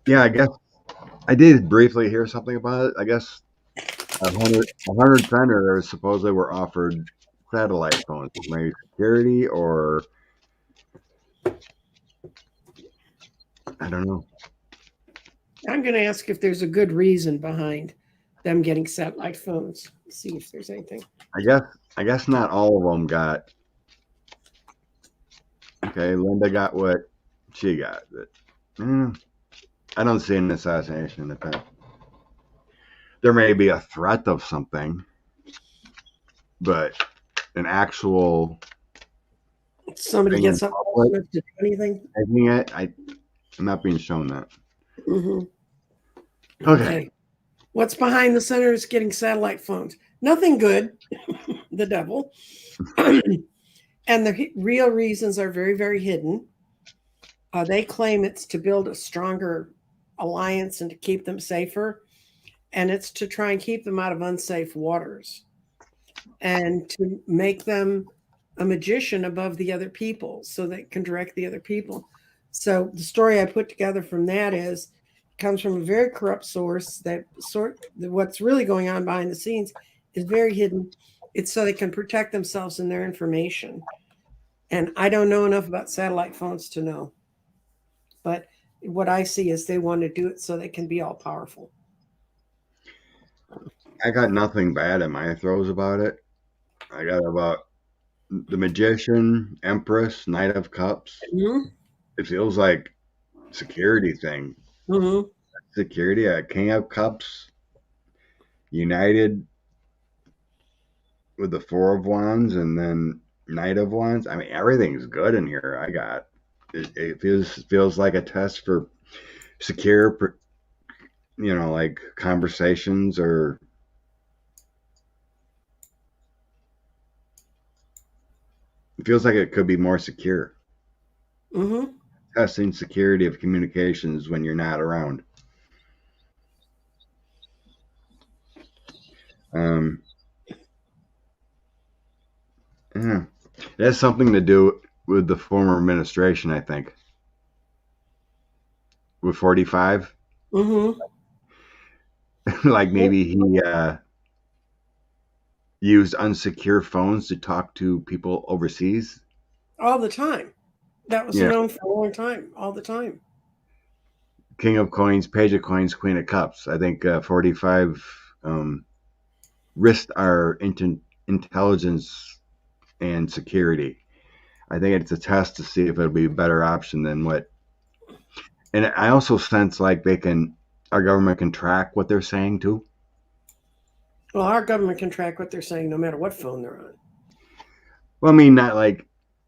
Yeah, I guess I did briefly hear something about it. I guess 100 senators supposedly were offered satellite phones, maybe security or I don't know. I'm going to ask if there's a good reason behind them getting satellite phones. See if there's anything. I guess not all of them got. Okay, Linda got what she got. But, I don't see an assassination in the past. There may be a threat of something, but an actual somebody gets up to do anything. I'm not being shown that. Okay. What's behind the senators getting satellite phones? Nothing good. The devil. And the real reasons are very, very hidden. They claim it's to build a stronger alliance and to keep them safer. And it's to try and keep them out of unsafe waters and to make them a magician above the other people so they can direct the other people. So the story I put together from that comes from a very corrupt source what's really going on behind the scenes is very hidden. It's so they can protect themselves and their information. And I don't know enough about satellite phones to know. But what I see is they want to do it so they can be all powerful. I got nothing bad in my throws about it. I got about the Magician, Empress, Knight of Cups. It feels like security thing. Security, King of Cups, United with the Four of Wands, and then Knight of Wands. I mean, everything's good in here. I got it. Feels like a test for secure, like conversations or. It feels like it could be more secure. Testing security of communications when you're not around. Yeah, it has something to do with the former administration, I think. With 45. Mm-hmm. Like Yep. maybe he used unsecure phones to talk to people overseas. All the time. That was Yeah, known for a long time. All the time. King of Coins, Page of Coins, Queen of Cups. I think 45 um, risked our intelligence and security. I think it's a test to see if it'll be a better option than what. And I also sense like our government can track what they're saying too. Well, our government can track what they're saying no matter what phone they're on. Well, I mean, not like,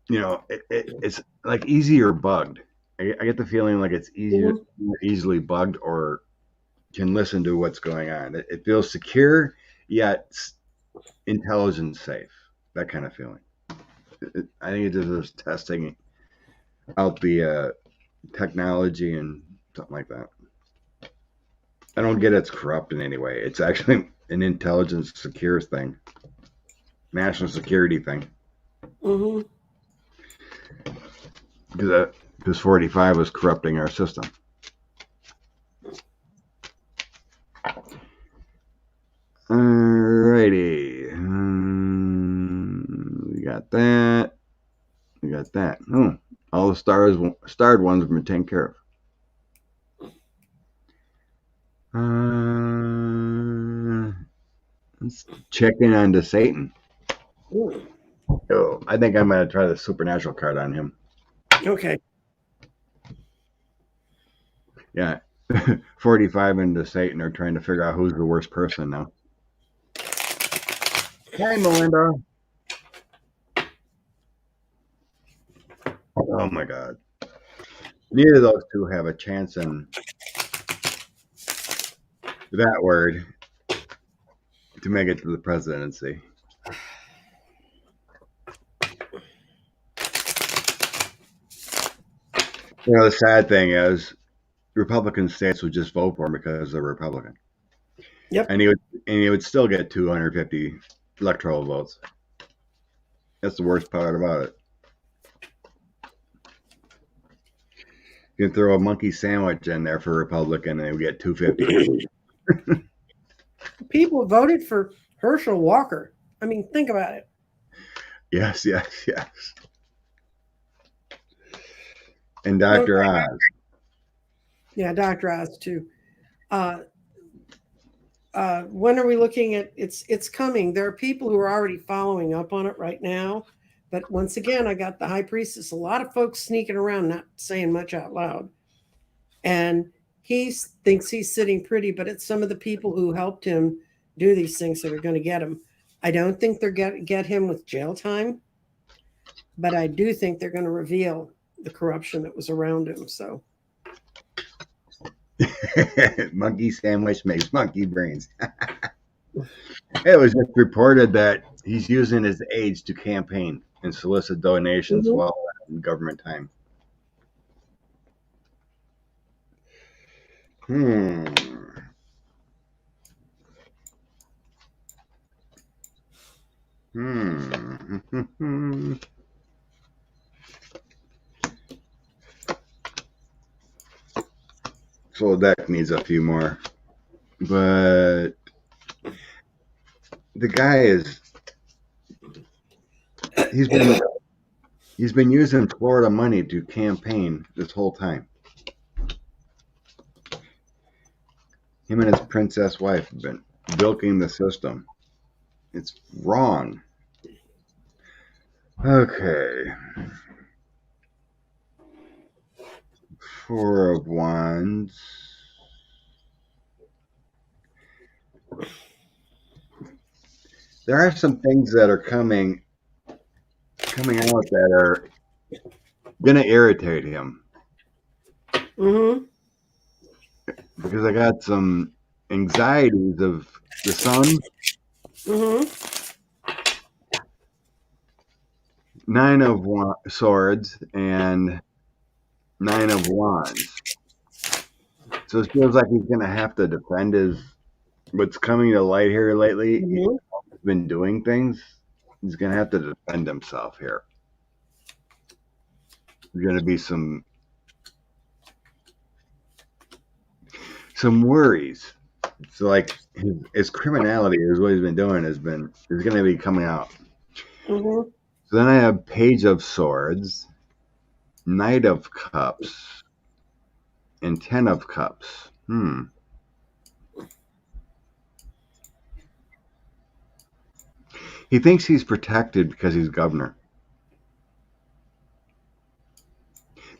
it's like easier bugged. I get the feeling like it's easier, Mm-hmm. more easily bugged or can listen to what's going on. It feels secure, yet intelligence safe. That kind of feeling. I think it's just testing out the technology and something like that. I don't get it's corrupt in any way. It's actually an intelligence secure thing, national security thing. Mm-hmm. Because 45 was corrupting our system. Alrighty. We got that. We got that. Oh, all the starred ones have been taken care of. Let's check in on the Satan. Mm. Oh, I think I'm gonna try the supernatural card on him. Okay. Yeah, 45 and the Satan are trying to figure out who's the worst person now. Hi, Melinda. Oh my God. Neither of those two have a chance in that word to make it to the presidency. The sad thing is, Republican states would just vote for him because they're Republican, Yep. and he would still get 250 electoral votes. That's the worst part about it. You can throw a monkey sandwich in there for Republican, and we get 250. People voted for Herschel Walker. I mean, think about it. Yes, yes, yes. And Okay. Dr. Oz. Yeah, Dr. Oz too. Uh, when are we looking at it's coming? There are people who are already following up on it right now. But once again, I got the high priestess, a lot of folks sneaking around, not saying much out loud. And he thinks he's sitting pretty, but it's some of the people who helped him do these things that are going to get him. I don't think they're get him with jail time, but I do think they're going to reveal the corruption that was around him. So Monkey sandwich makes monkey brains. It was just reported that he's using his age to campaign and solicit donations mhm. while in government time. Hmm. Hmm. So the deck needs a few more, but the guy he's been he's been using Florida money to campaign this whole time. Him and his princess wife have been bilking the system. It's wrong. Okay. Four of Wands. There are some things that are coming out that are gonna irritate him Mm-hmm. because I got some anxieties of the sun, Mm-hmm. 9 of Swords, and 9 of Wands. So it feels like he's gonna have to defend his what's coming to light here lately. He's Mm-hmm. been doing things. He's gonna have to defend himself here. There's gonna be some some worries. So like his criminality is what he's been doing is going to be coming out. Mm-hmm. So then I have Page of Swords, Knight of Cups, and Ten of Cups. He thinks he's protected because he's governor.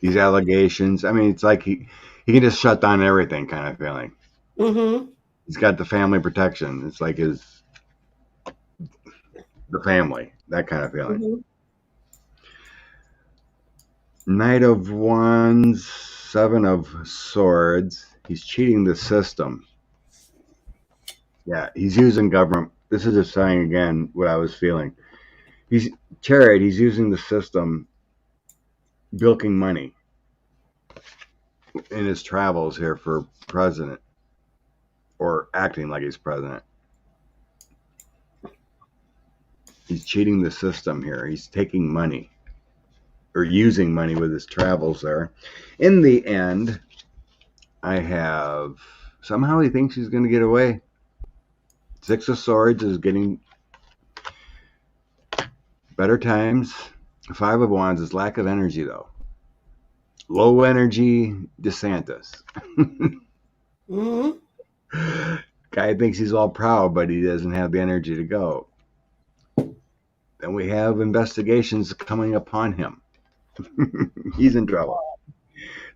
These allegations, I mean, it's like he can just shut down everything kind of feeling. Mm-hmm. He's got the family protection. It's like the family, that kind of feeling. Mm-hmm. Knight of Wands, Seven of Swords. He's cheating the system. Yeah, he's using government. This is just saying again what I was feeling. He's Chariot. He's using the system, bilking money in his travels here for president, or acting like he's president. He's cheating the system here. He's taking money or using money with his travels there. In the end, I have somehow he thinks he's going to get away. Six of Swords is getting better times. Five of Wands is lack of energy, though. Low energy DeSantis. Mm-hmm. Guy thinks he's all proud, but he doesn't have the energy to go. Then we have investigations coming upon him. He's in trouble.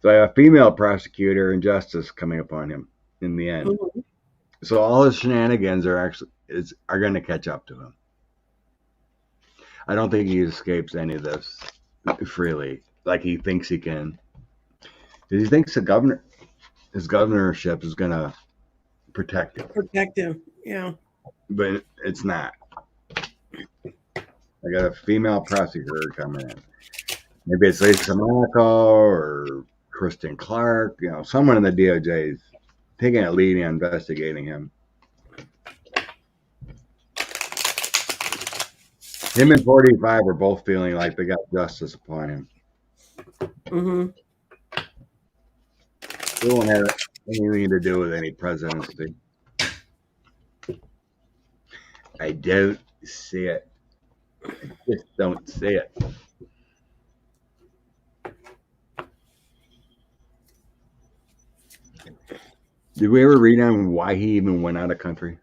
So I have a female prosecutor and justice coming upon him in the end. Mm-hmm. So all his shenanigans are going to catch up to him. I don't think he escapes any of this freely, like he thinks he can. He thinks his governorship is going to protect him. Protect him, yeah. But it's not. I got a female prosecutor coming in. Maybe it's Lisa Monaco or Kristen Clark. Someone in the DOJ is taking a lead in investigating him. Him and 45 are both feeling like they got justice upon him. Mm-hmm. They won't have anything to do with any presidency. I don't see it. I just don't see it. Did we ever read on why he even went out of country?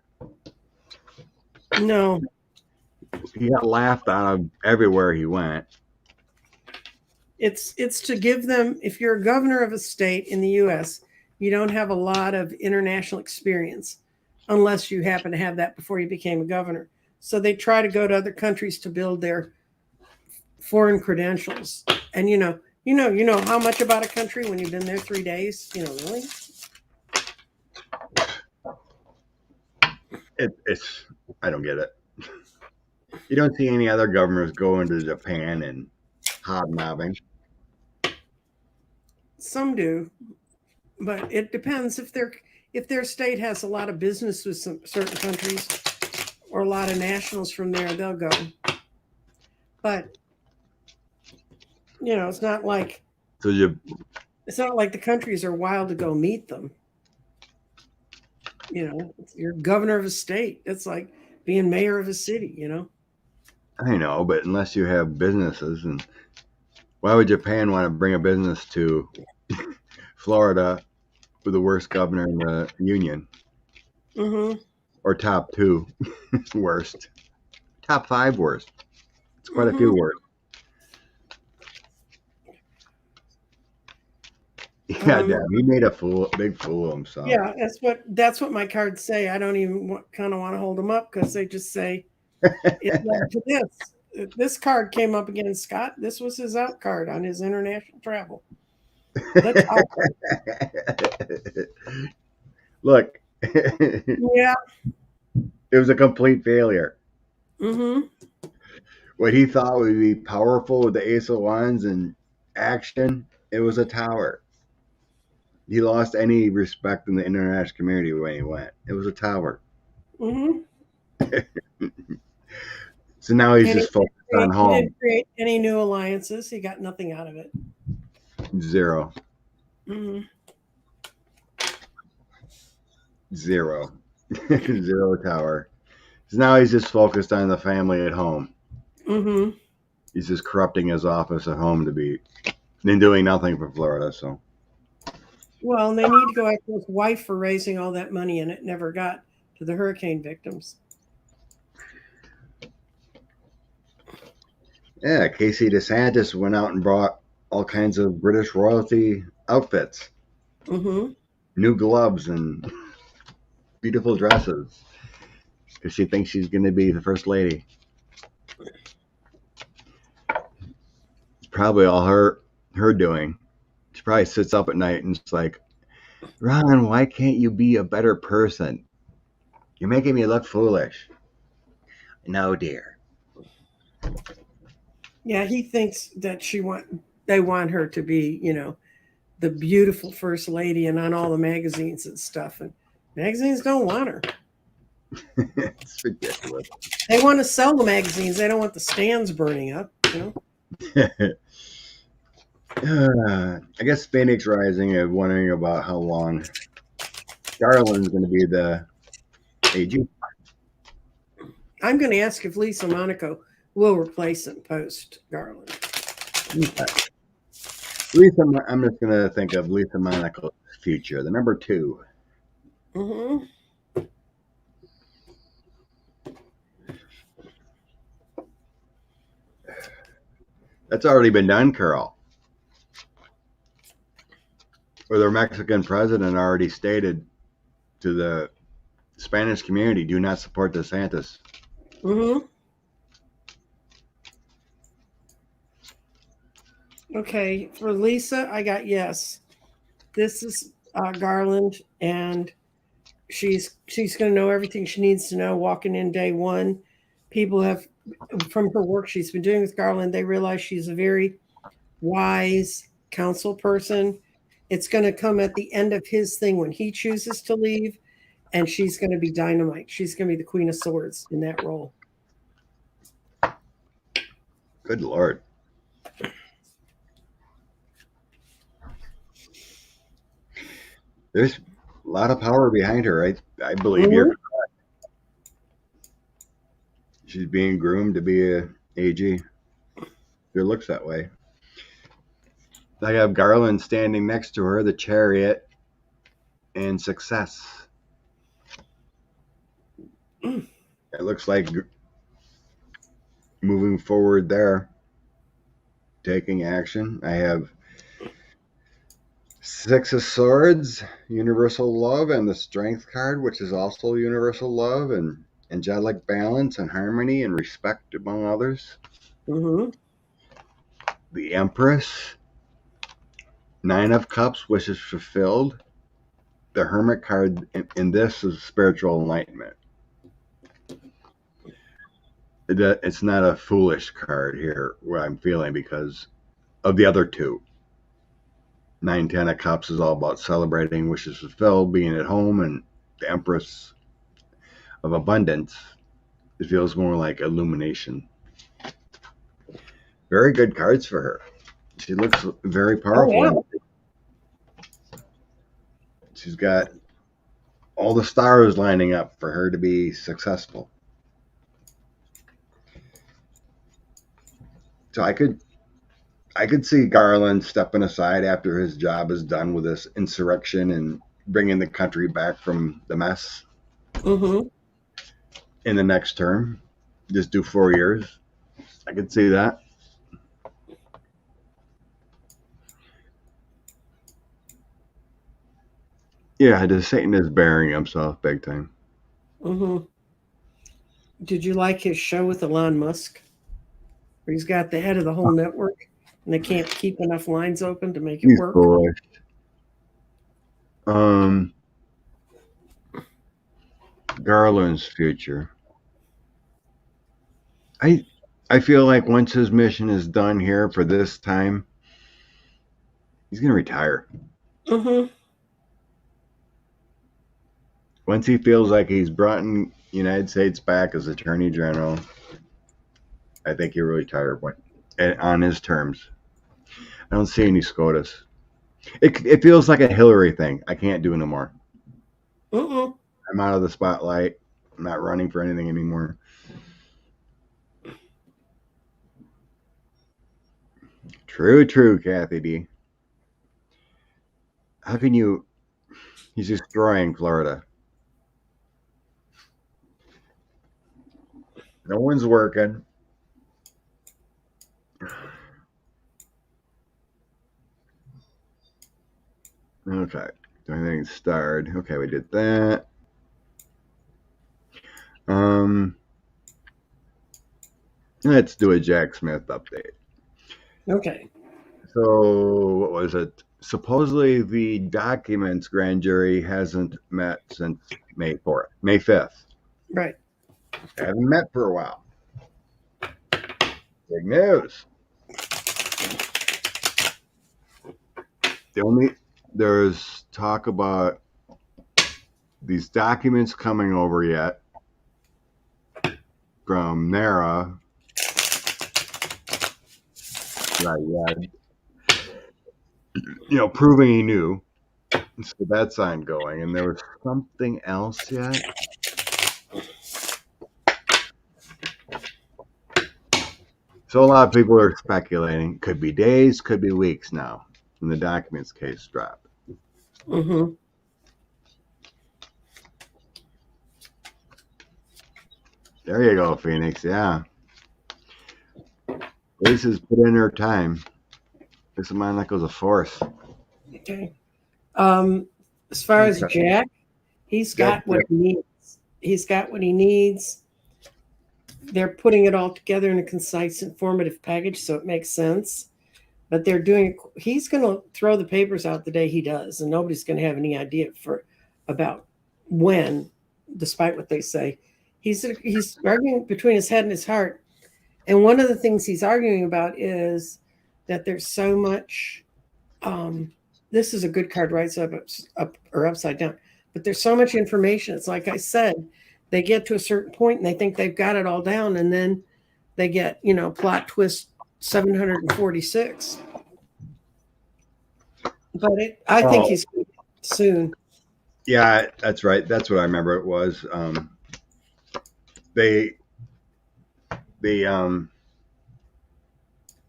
No. He got laughed out of everywhere he went. It's to give them, if you're a governor of a state in the U.S., you don't have a lot of international experience unless you happen to have that before you became a governor. So they try to go to other countries to build their foreign credentials. And you know how much about a country when you've been there 3 days? Really? It's I don't get it. You don't see any other governors going to Japan and hobnobbing. Some do, but it depends if their state has a lot of business with some certain countries or a lot of nationals from there, they'll go. But it's not like the countries are wild to go meet them. You're governor of a state. It's like being mayor of a city. I know, but unless you have businesses, and why would Japan want to bring a business to Florida with the worst governor in the union? Mm-hmm. Or top 2 worst, top 5 worst. It's quite a few worst. Yeah, he made a big fool of himself. Yeah, that's what my cards say. I don't even kind of want to hold them up because they just say it led to this. This card came up against Scott. This was his out card on his international travel. Look. Yeah. It was a complete failure. Mm-hmm. What he thought would be powerful with the Ace of Wands and action, it was a tower. He lost any respect in the international community when he went. It was a tower. Mm-hmm. So now he's just focused on home. He didn't create any new alliances. He got nothing out of it. 0. Mm-hmm. Zero. Zero tower. 'Cause now he's just focused on the family at home. Mm-hmm. He's just corrupting his office at home to be and doing nothing for Florida. So Well, and they need to go after his wife for raising all that money, and it never got to the hurricane victims. yeah, Casey DeSantis went out and brought all kinds of British royalty outfits, Mm-hmm. new gloves, and beautiful dresses because she thinks she's going to be the first lady. It's probably all her doing. She probably sits up at night and it's like, Ron, why can't you be a better person? You're making me look foolish. No, dear. Yeah, he thinks that they want her to be, the beautiful first lady and on all the magazines and stuff. And magazines don't want her. It's ridiculous. They want to sell the magazines. They don't want the stands burning up. I guess Phoenix Rising is wondering about how long Garland's going to be the AG. I'm going to ask if Lisa Monaco will replace him post Garland. I'm just going to think of Lisa Monaco's future, the number 2. Mm-hmm. That's already been done, Carol. Where the Mexican president already stated to the Spanish community, do not support DeSantis. Mm-hmm. Okay, for Lisa, I got yes. This is Garland, and she's going to know everything she needs to know walking in day one. People have, from her work she's been doing with Garland, they realize she's a very wise counsel person. It's going to come at the end of his thing when he chooses to leave, and she's going to be dynamite. She's going to be the Queen of Swords in that role. Good Lord. There's a lot of power behind her. I believe you're correct. She's being groomed to be a AG. It looks that way. I have Garland standing next to her, the Chariot, and Success. It looks like moving forward there, taking action. I have 6 of Swords, Universal Love, and the Strength card, which is also Universal Love, and angelic balance and harmony and respect among others. Mm-hmm. The Empress, 9 of Cups, wishes fulfilled. The Hermit card in this is spiritual enlightenment. It's not a foolish card here, what I'm feeling, because of the other 2. 9, 10 of Cups is all about celebrating wishes fulfilled, being at home, and the Empress of Abundance, it feels more like illumination. Very good cards for her. She looks very powerful. Oh, yeah. She's got all the stars lining up for her to be successful. So I could see Garland stepping aside after his job is done with this insurrection and bringing the country back from the mess. Mm-hmm. In the next term, just do 4 years. I could see that. Yeah, the Satan is burying himself big time. Mm-hmm. Did you like his show with Elon Musk? Where he's got the head of the whole network and they can't keep enough lines open to make it work? Foolish. Garland's future. I feel like once his mission is done here for this time, he's going to retire. Mm-hmm. Once he feels like he's brought in the United States back as Attorney General, I think he'll retire on his terms. I don't see any SCOTUS. It feels like a Hillary thing. I can't do no more. Mm-mm. I'm out of the spotlight. I'm not running for anything anymore. True, Kathy D. How can you? He's destroying Florida. No one's working. Okay. Do anything starred. Okay, we did that. Let's do a Jack Smith update. Okay. So what was it? Supposedly the documents grand jury hasn't met since May 4th, May 5th. Right. Haven't met for a while. Big news. There's talk about these documents coming over yet from NARA. Not yet. Proving he knew. So that's ongoing. And there was something else yet. So a lot of people are speculating. Could be days, could be weeks now. When the documents case dropped. Mm-hmm. There you go, Phoenix. Yeah. Lisa's put in her time. Lisa Monaco's a force. Okay. As far as Jack, he's got what he needs. He's got what he needs. They're putting it all together in a concise, informative package, so it makes sense. But they're doing. He's going to throw the papers out the day he does, and nobody's going to have any idea about when, despite what they say. He's arguing between his head and his heart, and one of the things he's arguing about is that there's so much. This is a good card, right? So up or upside down. But there's so much information. It's like I said, they get to a certain point and they think they've got it all down, and then they get, plot twist 746. But I think he's soon. Yeah, that's right. That's what I remember it was. They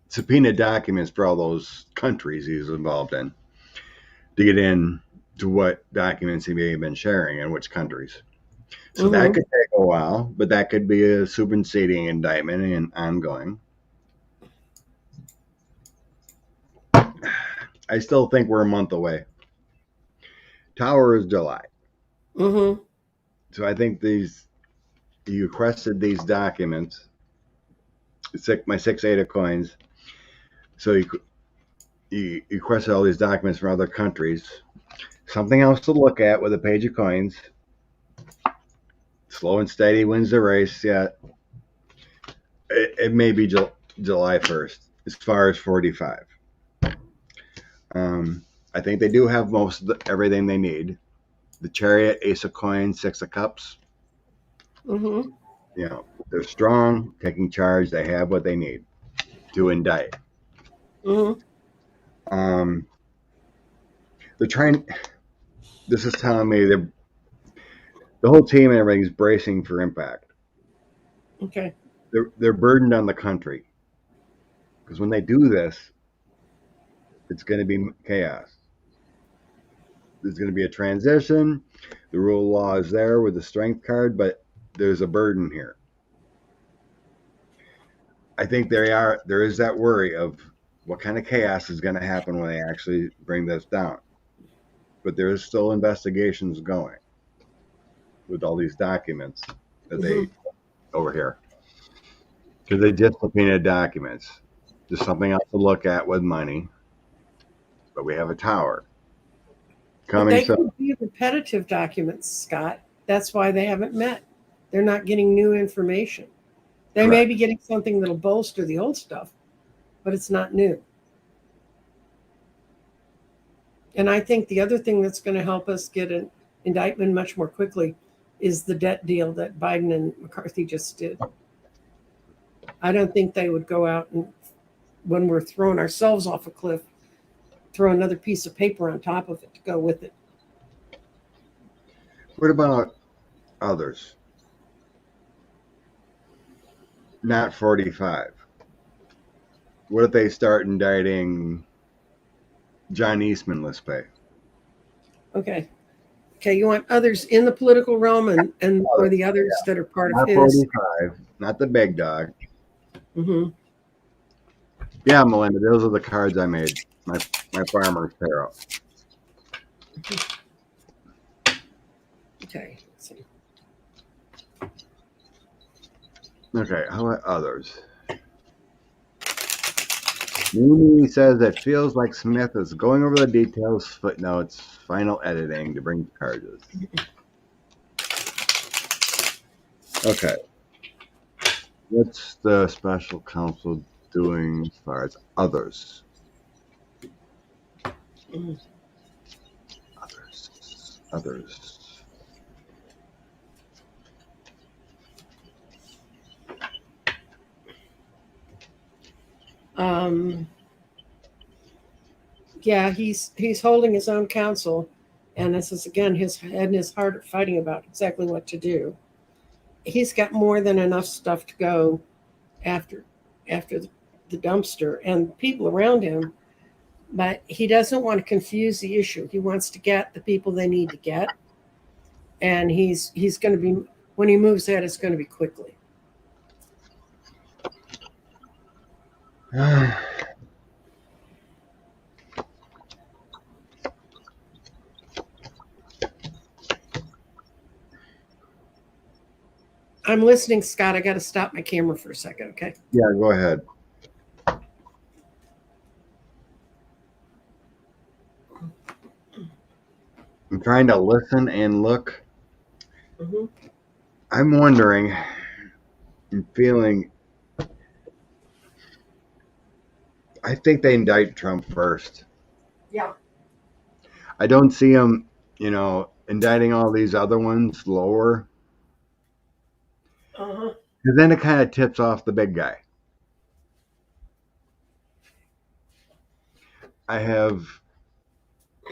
subpoenaed documents for all those countries he was involved in to get in to what documents he may have been sharing and which countries. So that could take a while, but that could be a superseding indictment and ongoing. I still think we're a month away. Tower is July. Mm-hmm. So I think he requested these documents, my 6 8 of coins. So he requested all these documents from other countries. Something else to look at with a page of coins. Slow and steady wins the race. Yeah, it may be July 1st as far as 45. I think they do have most of everything they need. The Chariot, Ace of Coins, 6 of Cups. Mm-hmm. They're strong, taking charge. They have what they need to indict. Mm-hmm. They're trying. This is telling me the whole team and everything's bracing for impact. Okay. They're burdened on the country because when they do this, it's going to be chaos. There's going to be a transition. The rule of law is there with the strength card, but there's a burden here. I think there is that worry of what kind of chaos is going to happen when they actually bring this down. But there is still investigations going with all these documents that they over here. Because they just subpoenaed documents. There's something else to look at with money. But we have a tower. They could be repetitive documents, Scott. That's why they haven't met. They're not getting new information. They may be getting something that'll bolster the old stuff, but it's not new. And I think the other thing that's going to help us get an indictment much more quickly is the debt deal that Biden and McCarthy just did. I don't think they would go out and, when we're throwing ourselves off a cliff, throw another piece of paper on top of it to go with it. What about others, not 45. What if they start indicting John Eastman, let's say? Okay. Okay, you want others in the political realm and or the others that are part of Not his. 45, not the big dog. Mm-hmm. Yeah, Melinda, those are the cards I made. My farmer's tarot. Okay. Let's see. Okay, how about others? Mimi says it feels like Smith is going over the details, footnotes, final editing to bring charges. Okay. What's the special counsel doing as far as others? Mm-hmm. Others. Yeah, he's holding his own counsel, and this is again his head and his heart are fighting about exactly what to do. He's got more than enough stuff to go after the dumpster and people around him, but he doesn't want to confuse the issue. He wants to get the people they need to get, and he's going to be when he moves that, it's going to be quickly. I'm listening, Scott. I got to stop my camera for a second, okay? Yeah, go ahead. I'm trying to listen and look. Mm-hmm. I'm wondering and feeling. I think they indict Trump first. Yeah. I don't see him, indicting all these other ones lower. Uh-huh. Because then it kind of tips off the big guy. I have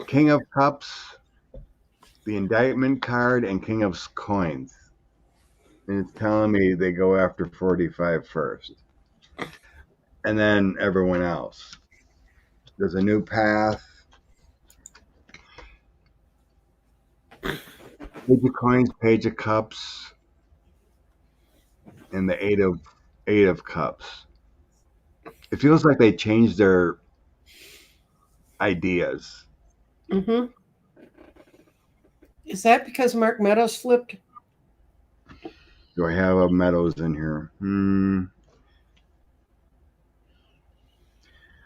King of Cups, the indictment card, and King of Coins. And it's telling me they go after 45 first. And then everyone else. There's a new path. Page of Coins, Page of Cups, and the Eight of Cups. It feels like they changed their ideas. Mm-hmm. Is that because Mark Meadows flipped? Do I have a Meadows in here?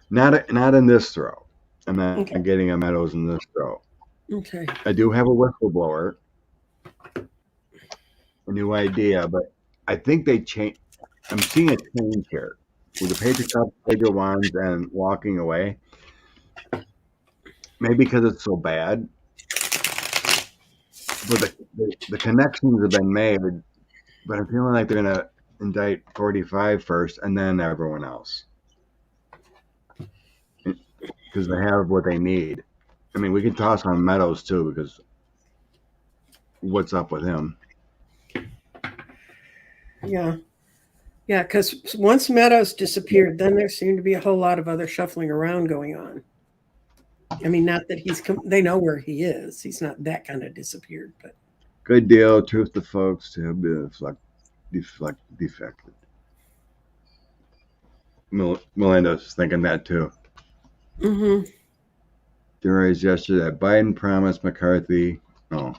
Not in this throw. I'm not getting a Meadows in this throw. Okay. I do have a whistleblower, a new idea, but I think they changed. I'm seeing a change here with the Page of Cups, Page of Wands, and walking away. Maybe because it's so bad, but the connections have been made. But I'm feeling like they're gonna indict 45 first, and then everyone else, because they have what they need. I mean, we can toss on Meadows too, because what's up with him? Yeah. Yeah, because once Meadows disappeared, then there seemed to be a whole lot of other shuffling around going on. I mean, not that they know where he is. He's not that kind of disappeared, but. Good deal. Truth to folks to have been defected. Melinda's thinking that too. Mm-hmm. Theorized yesterday that Biden promised McCarthy. Oh,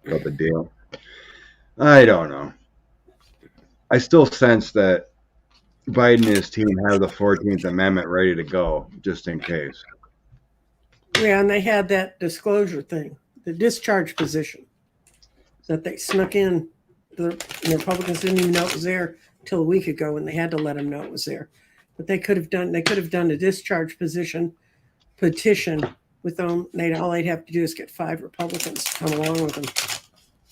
about the deal. I don't know. I still sense that Biden and his team have the 14th Amendment ready to go, just in case. Yeah, and they had that disclosure thing, the discharge position that they snuck in. The Republicans didn't even know it was there until a week ago, and they had to let them know it was there. But they could have done a discharge petition with them. All they'd have to do is get 5 Republicans to come along with them.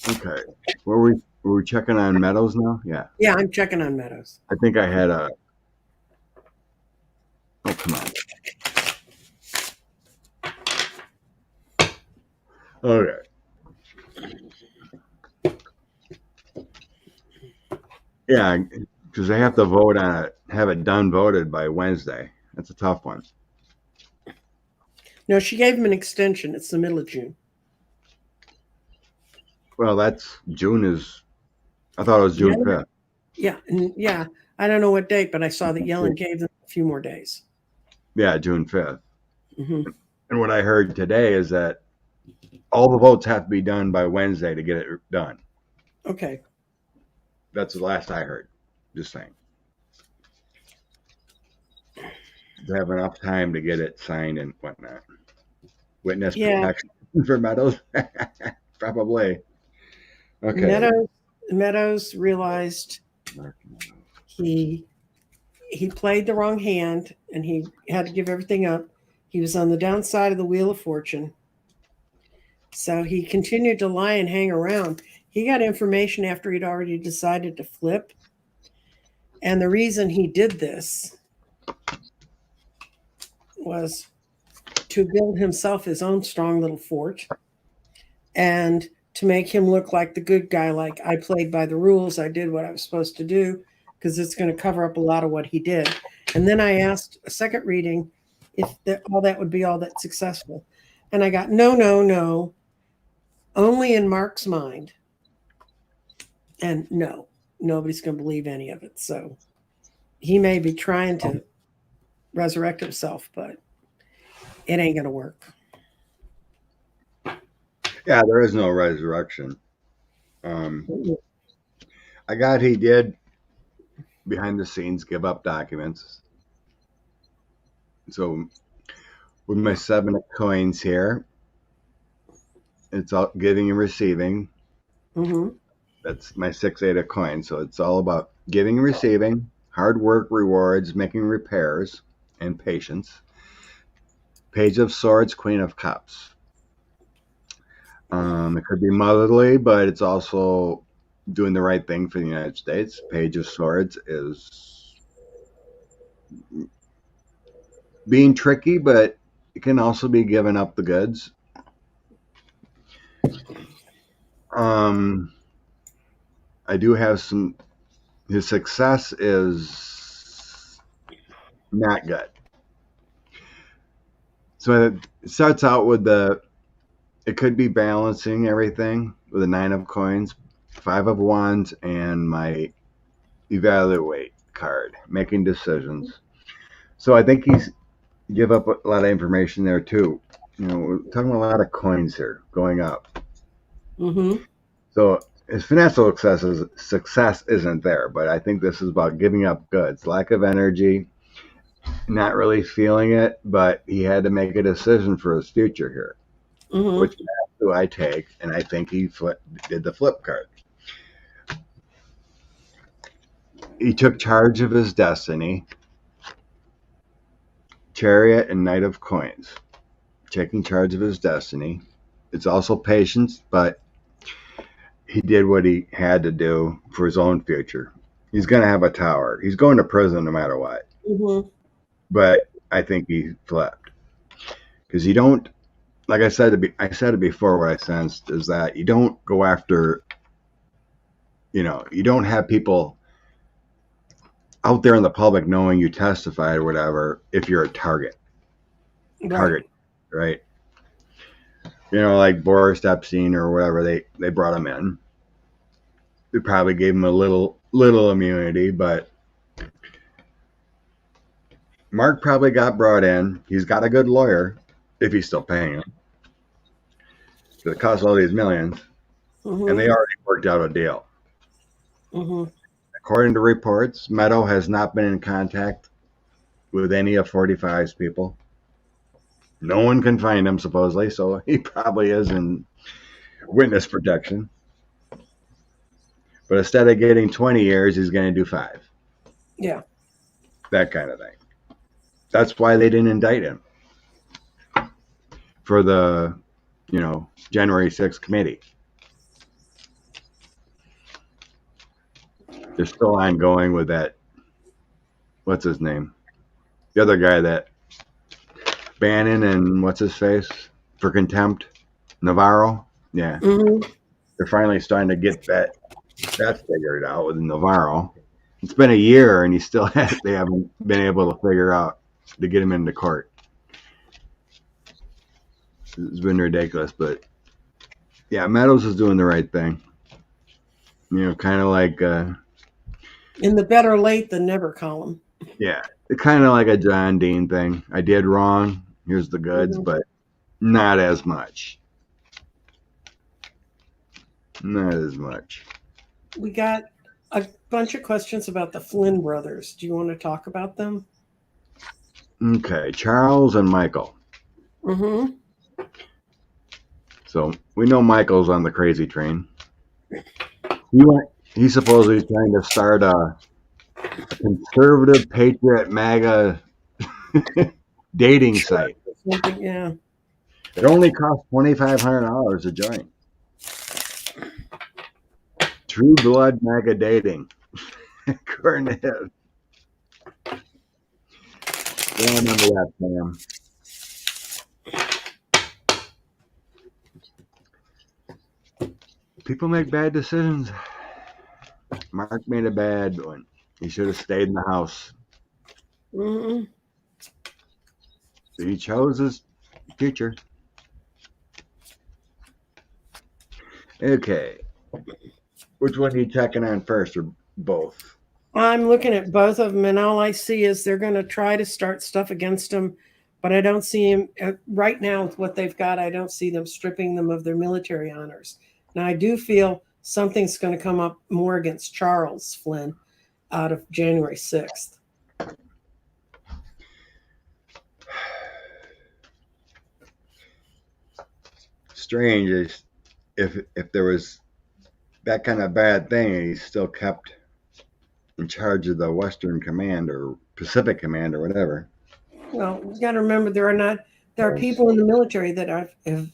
Okay. Were we checking on Meadows now? Yeah. Yeah, I'm checking on Meadows. I think I had a. Oh, come on. Okay. Yeah, because they have to vote on it, have it done voted by Wednesday. That's a tough one. No, she gave him an extension. It's the middle of June. Well, that's June is. I thought it was June Yeah, 5th. yeah. I don't know what date, but I saw that Yellen gave them a few more days. Yeah, June 5th. Hmm. And what I heard today is that all the votes have to be done by Wednesday to get it done. Okay. That's the last I heard. Just saying. To have enough time to get it signed and whatnot. Witness Yeah. protection for Meadows? Probably. Okay. Meadows realized he played the wrong hand and he had to give everything up. He was on the downside of the Wheel of Fortune. So he continued to lie and hang around. He got information after he'd already decided to flip. And the reason he did this was to build himself his own strong little fort and to make him look like the good guy, like I played by the rules, I did what I was supposed to do, because it's going to cover up a lot of what he did. And then I asked a second reading if all that would be all that successful. And I got no, only in Mark's mind. And no, nobody's going to believe any of it. So he may be trying to resurrect himself, but it ain't going to work. Yeah, there is no resurrection. I got he did behind the scenes give up documents. So with my 7 of coins here, it's all giving and receiving. Mm-hmm. That's my 6-8 of coins. So it's all about giving and receiving, hard work, rewards, making repairs, and patience. Page of Swords, Queen of Cups. It could be motherly, but it's also doing the right thing for the United States. Page of Swords is being tricky, but it can also be giving up the goods. I do have some. His success is not good. So it starts out with it could be balancing everything with a 9 of coins, 5 of wands, and my evaluate card, making decisions. So I think he's give up a lot of information there too. We're talking about a lot of coins here going up. Mm-hmm. So his financial success isn't there, but I think this is about giving up goods, lack of energy, not really feeling it, but he had to make a decision for his future here. Mm-hmm. Which path do I take? And I think he did the flip card. He took charge of his destiny. Chariot and Knight of Coins. Taking charge of his destiny. It's also patience, but he did what he had to do for his own future. He's going to have a tower. He's going to prison no matter what. Mm-hmm. But I think he flipped. Because you don't, like I said it before, what I sensed is that you don't go after, you don't have people out there in the public knowing you testified or whatever if you're a target. Right. Target, right? Like Boris Epstein or whatever, they brought him in. They probably gave him a little immunity, but Mark probably got brought in. He's got a good lawyer if he's still paying him. It costs all these millions, Mm-hmm. and they already worked out a deal. Mm-hmm. According to reports, Meadow has not been in contact with any of 45's people. No one can find him, supposedly, so he probably is in witness protection. But instead of getting 20 years, he's going to do 5. Yeah. That kind of thing. That's why they didn't indict him for the, January 6th committee. They're still ongoing with that. What's his name? The other guy that Bannon and what's his face for contempt, Navarro. Yeah, Mm-hmm. they're finally starting to get that figured out with Navarro. It's been a year, and they haven't been able to figure out to get him into court. It's been ridiculous, but yeah, Meadows is doing the right thing. Kind of like In the better late than never column. yeah, kind of like a John Dean thing. I did wrong. Here's the goods, Mhm. but not as much. Not as much. We got a bunch of questions about the Flynn brothers. Do you want to talk about them? Okay, Charles and Michael. Mm-hmm. So we know Michael's on the crazy train. He supposedly trying to start a conservative patriot MAGA dating site. Yeah. It only costs $2,500 to join. True blood MAGA dating. According to him. Yeah, I remember that, Sam. People make bad decisions. Mark made a bad one. He should have stayed in the house. Mm-hmm. He chose his future. Okay. Which one are you checking on first, or both? I'm looking at both of them, and all I see is they're going to try to start stuff against them, but I don't see him right now with what they've got. I don't see them stripping them of their military honors. Now, I do feel something's going to come up more against Charles Flynn out of January 6th. Strange is if there was that kind of bad thing, and he's still kept in charge of the Western Command or Pacific Command or whatever. Well, you got to remember there are people in the military that have,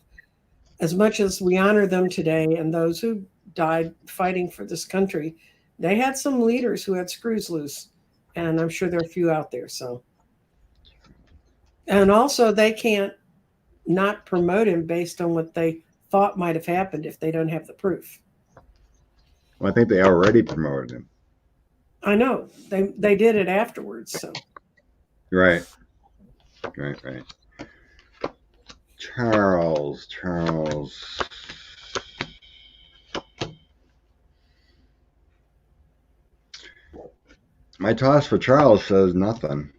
as much as we honor them today, and those who died fighting for this country, they had some leaders who had screws loose, and I'm sure there are a few out there. So, and also they can't not promote him based on what they thought might have happened if they don't have the proof. Well, I think they already promoted him. I know they did it afterwards. So Right. Charles. My toss for Charles says nothing.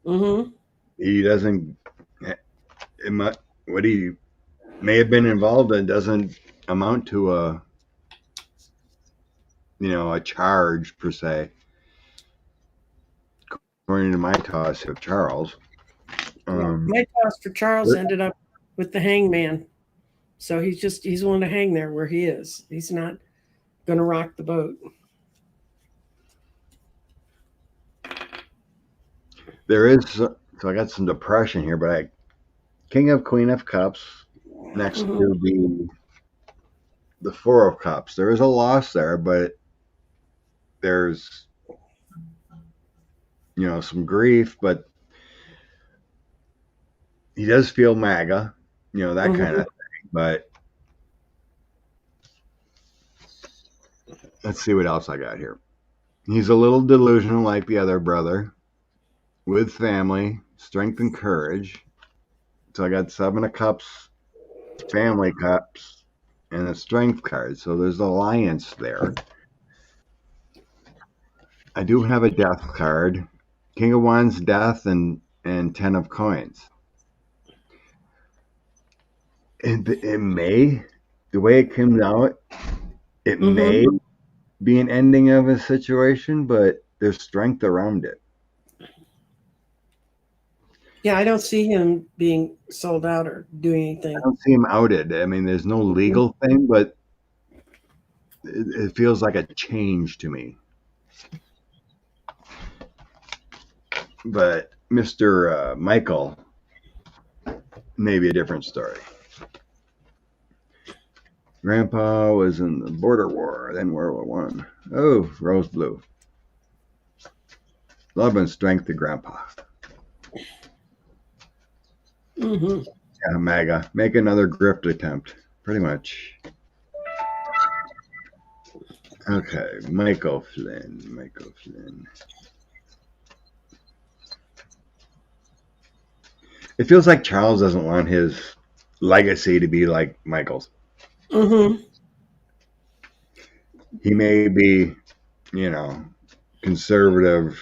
Mm-hmm. He doesn't. What he may have been involved in doesn't amount to a charge per se. According to my toss of Charles. My toss for Charles ended up with the hangman. So he's willing to hang there where he is. He's not going to rock the boat. There is, so I got some depression here, but King of Queen of Cups next to the Four of Cups. There is a loss there, but there's some grief, but he does feel MAGA, that kind of thing. But let's see what else I got here. He's a little delusional like the other brother, with family, strength, and courage. So I got Seven of Cups, Family Cups, and a Strength card. So there's alliance there. I do have a Death card, King of Wands, Death, and Ten of Coins. It may, the way it came out, it may be an ending of a situation, but there's strength around it. Yeah, I don't see him being sold out or doing anything. I don't see him outed. I mean, there's no legal thing, but it feels like a change to me. But Mr. Michael may be a different story. Grandpa was in the border war, then World War I. Oh, rose blue. Love and strength to Grandpa. Yeah, MAGA. Make another grift attempt. Pretty much. Okay, Michael Flynn. Michael Flynn. It feels like Charles doesn't want his legacy to be like Michael's. Mm-hmm. He may be, conservative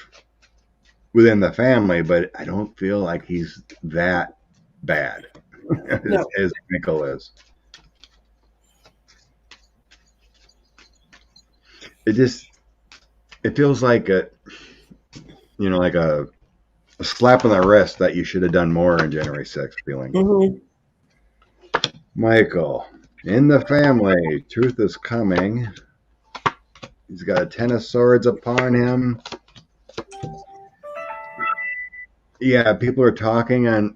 within the family, but I don't feel like he's that bad No. as Michael is. It feels like like a slap on the wrist that you should have done more in January 6th feeling. Mm-hmm. Michael, in the family, truth is coming. He's got a 10 of swords upon him. Yeah, people are talking on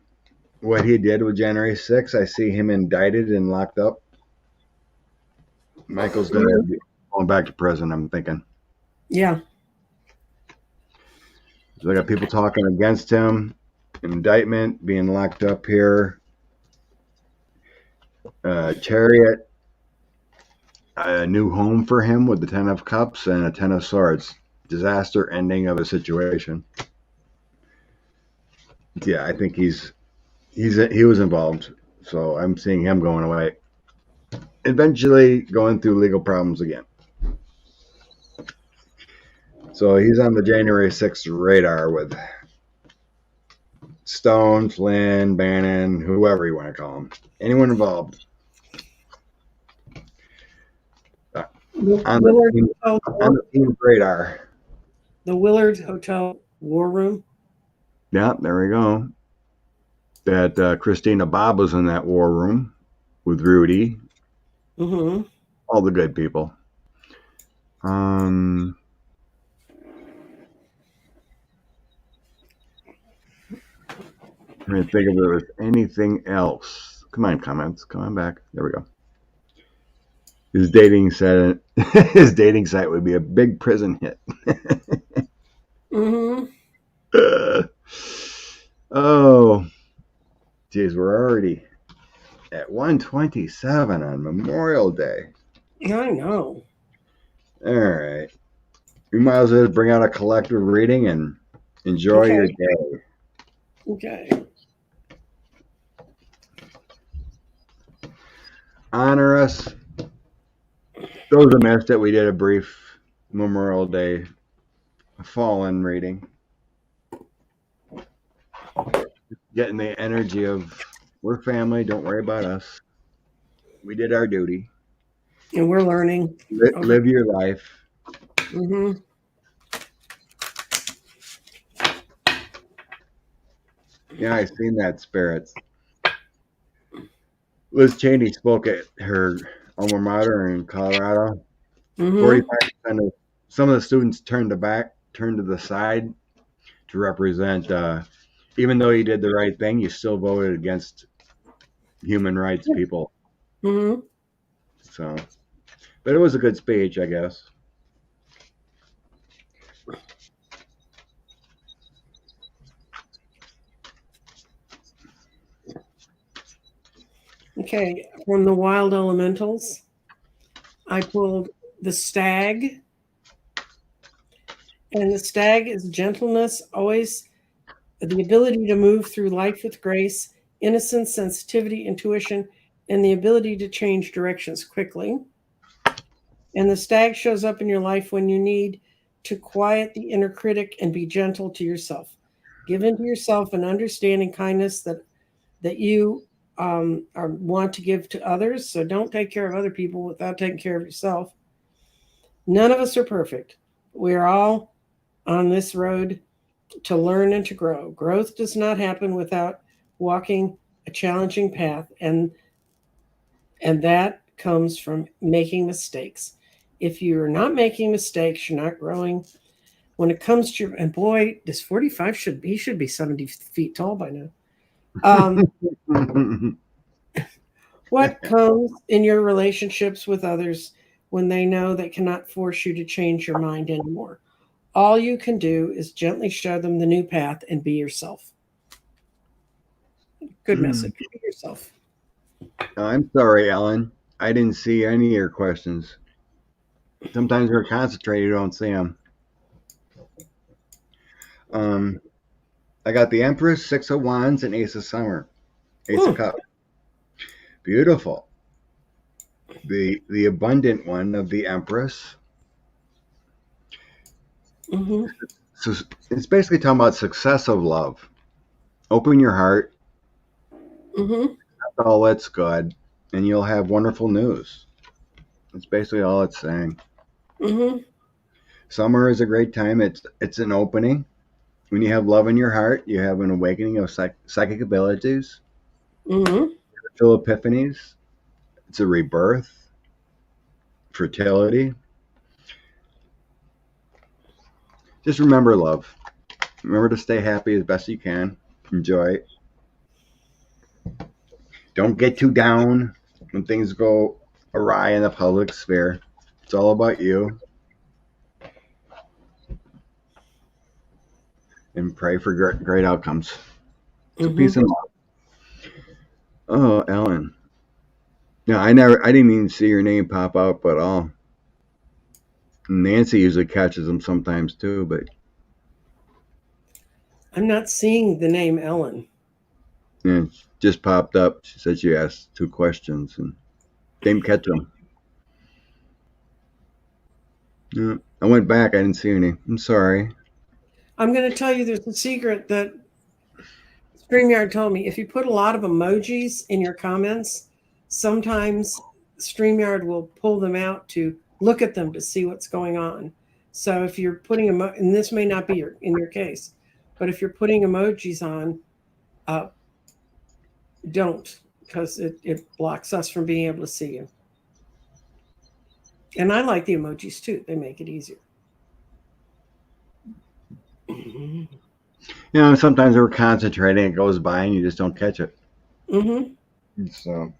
what he did with January 6th. I see him indicted and locked up. Michael's going to be going back to prison, I'm thinking. Yeah. So I got people talking against him, indictment, being locked up here. Chariot, a new home for him with the 10 of cups and a 10 of swords. Disaster ending of a situation. Yeah, I think he was involved, so I'm seeing him going away. Eventually going through legal problems again. So he's on the January 6th radar with Stone, Flynn, Bannon, whoever you want to call him. Anyone involved. On the team's radar. The Willard Hotel War Room. Yeah, there we go. That Christina Bob was in that war room with Rudy. Mm-hmm. All the good people. I'm trying to think if there was anything else. Come on, comments. Come on back. There we go. His dating site would be a big prison hit. Mm-hmm. Oh, geez, we're already at 1:27 on Memorial Day. I know. All right. We might as well bring out a collective reading and enjoy your day. Okay. Honor us. Those who missed it, we did a brief Memorial Day fallen reading. Getting the energy of we're family, don't worry about us. We did our duty. And we're learning. Live your life. Mm-hmm. Yeah, I've seen that, spirits. Liz Cheney spoke at her alma mater in Colorado. 45% of some of the students turned to the side to represent. Even though you did the right thing, you still voted against human rights people. Mm-hmm. So, but it was a good speech, I guess. Okay, from the Wild Elementals, I pulled the Stag. And the Stag is gentleness, always the ability to move through life with grace, innocence, sensitivity, intuition, and the ability to change directions quickly. And the Stag shows up in your life when you need to quiet the inner critic and be gentle to yourself. Give into yourself an understanding kindness that you want to give to others. So don't take care of other people without taking care of yourself. None of us are perfect. We're all on this road to learn and to grow. Growth does not happen without walking a challenging path, and that comes from making mistakes. If you're not making mistakes, you're not growing. When it comes to and boy, this 45 should be 70 feet tall by now. What comes in your relationships with others when they know they cannot force you to change your mind anymore? All you can do is gently show them the new path and be yourself. Good message. Be yourself. I'm sorry, Ellen. I didn't see any of your questions. Sometimes we're concentrated, you don't see them. I got the Empress, Six of Wands, and Ace of Summer, Ace of Mm, Cups. Beautiful. The abundant one of the Empress. mm-hmm, So it's basically talking about success of love. Open your heart, mm-hmm, all that's good, and you'll have wonderful news. That's basically all it's saying. mm-hmm, Summer is a great time. It's an opening. When you have love in your heart, you have an awakening of psychic abilities, mm-hmm. spiritual epiphanies. It's a rebirth, fertility. Just remember love. Remember to stay happy as best you can. Enjoy it. Don't get too down when things go awry in the public sphere. It's all about you. And pray for great outcomes. So Mm-hmm. peace and love. Oh, Ellen. No, I didn't even see your name pop up at all. Nancy usually catches them sometimes too, but I'm not seeing the name Ellen. yeah, it just popped up. She said she asked 2 questions and didn't catch them. Yeah, I went back. I didn't see any. I'm sorry. I'm going to tell you there's a secret that StreamYard told me. If you put a lot of emojis in your comments, sometimes StreamYard will pull them out to look at them to see what's going on. So if you're putting and this may not be in your case, but if you're putting emojis on, uh, don't, because it blocks us from being able to see you. And I like the emojis too. They make it easier. Mm-hmm. You know, sometimes we're concentrating, it goes by, and you just don't catch it. Mm-hmm. So,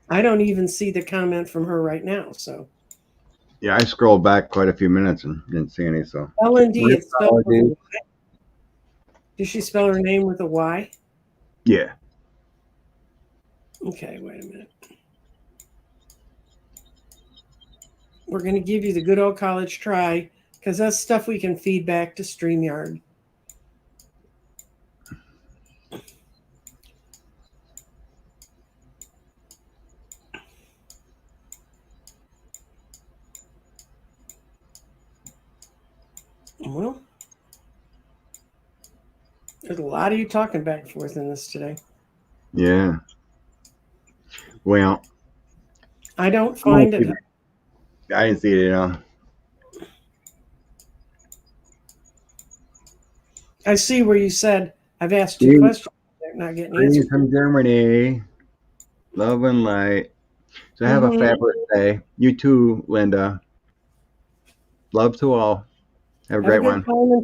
I don't even see the comment from her right now. So yeah, I scrolled back quite a few minutes and didn't see any. So, LND, my it's spelled with a apologies. Y. Does she spell her name with a Y? Yeah. Okay, wait a minute. We're going to give you the good old college try because that's stuff we can feed back to StreamYard. Well, there's a lot of you talking back and forth in this today. Yeah. Well, I don't find it. I didn't see it at all. I see where you said I've asked 2 questions. They're not getting answered. From Germany. Love and light. So have a fabulous day. You too, Linda. Love to all. Have a Have a great good one. time.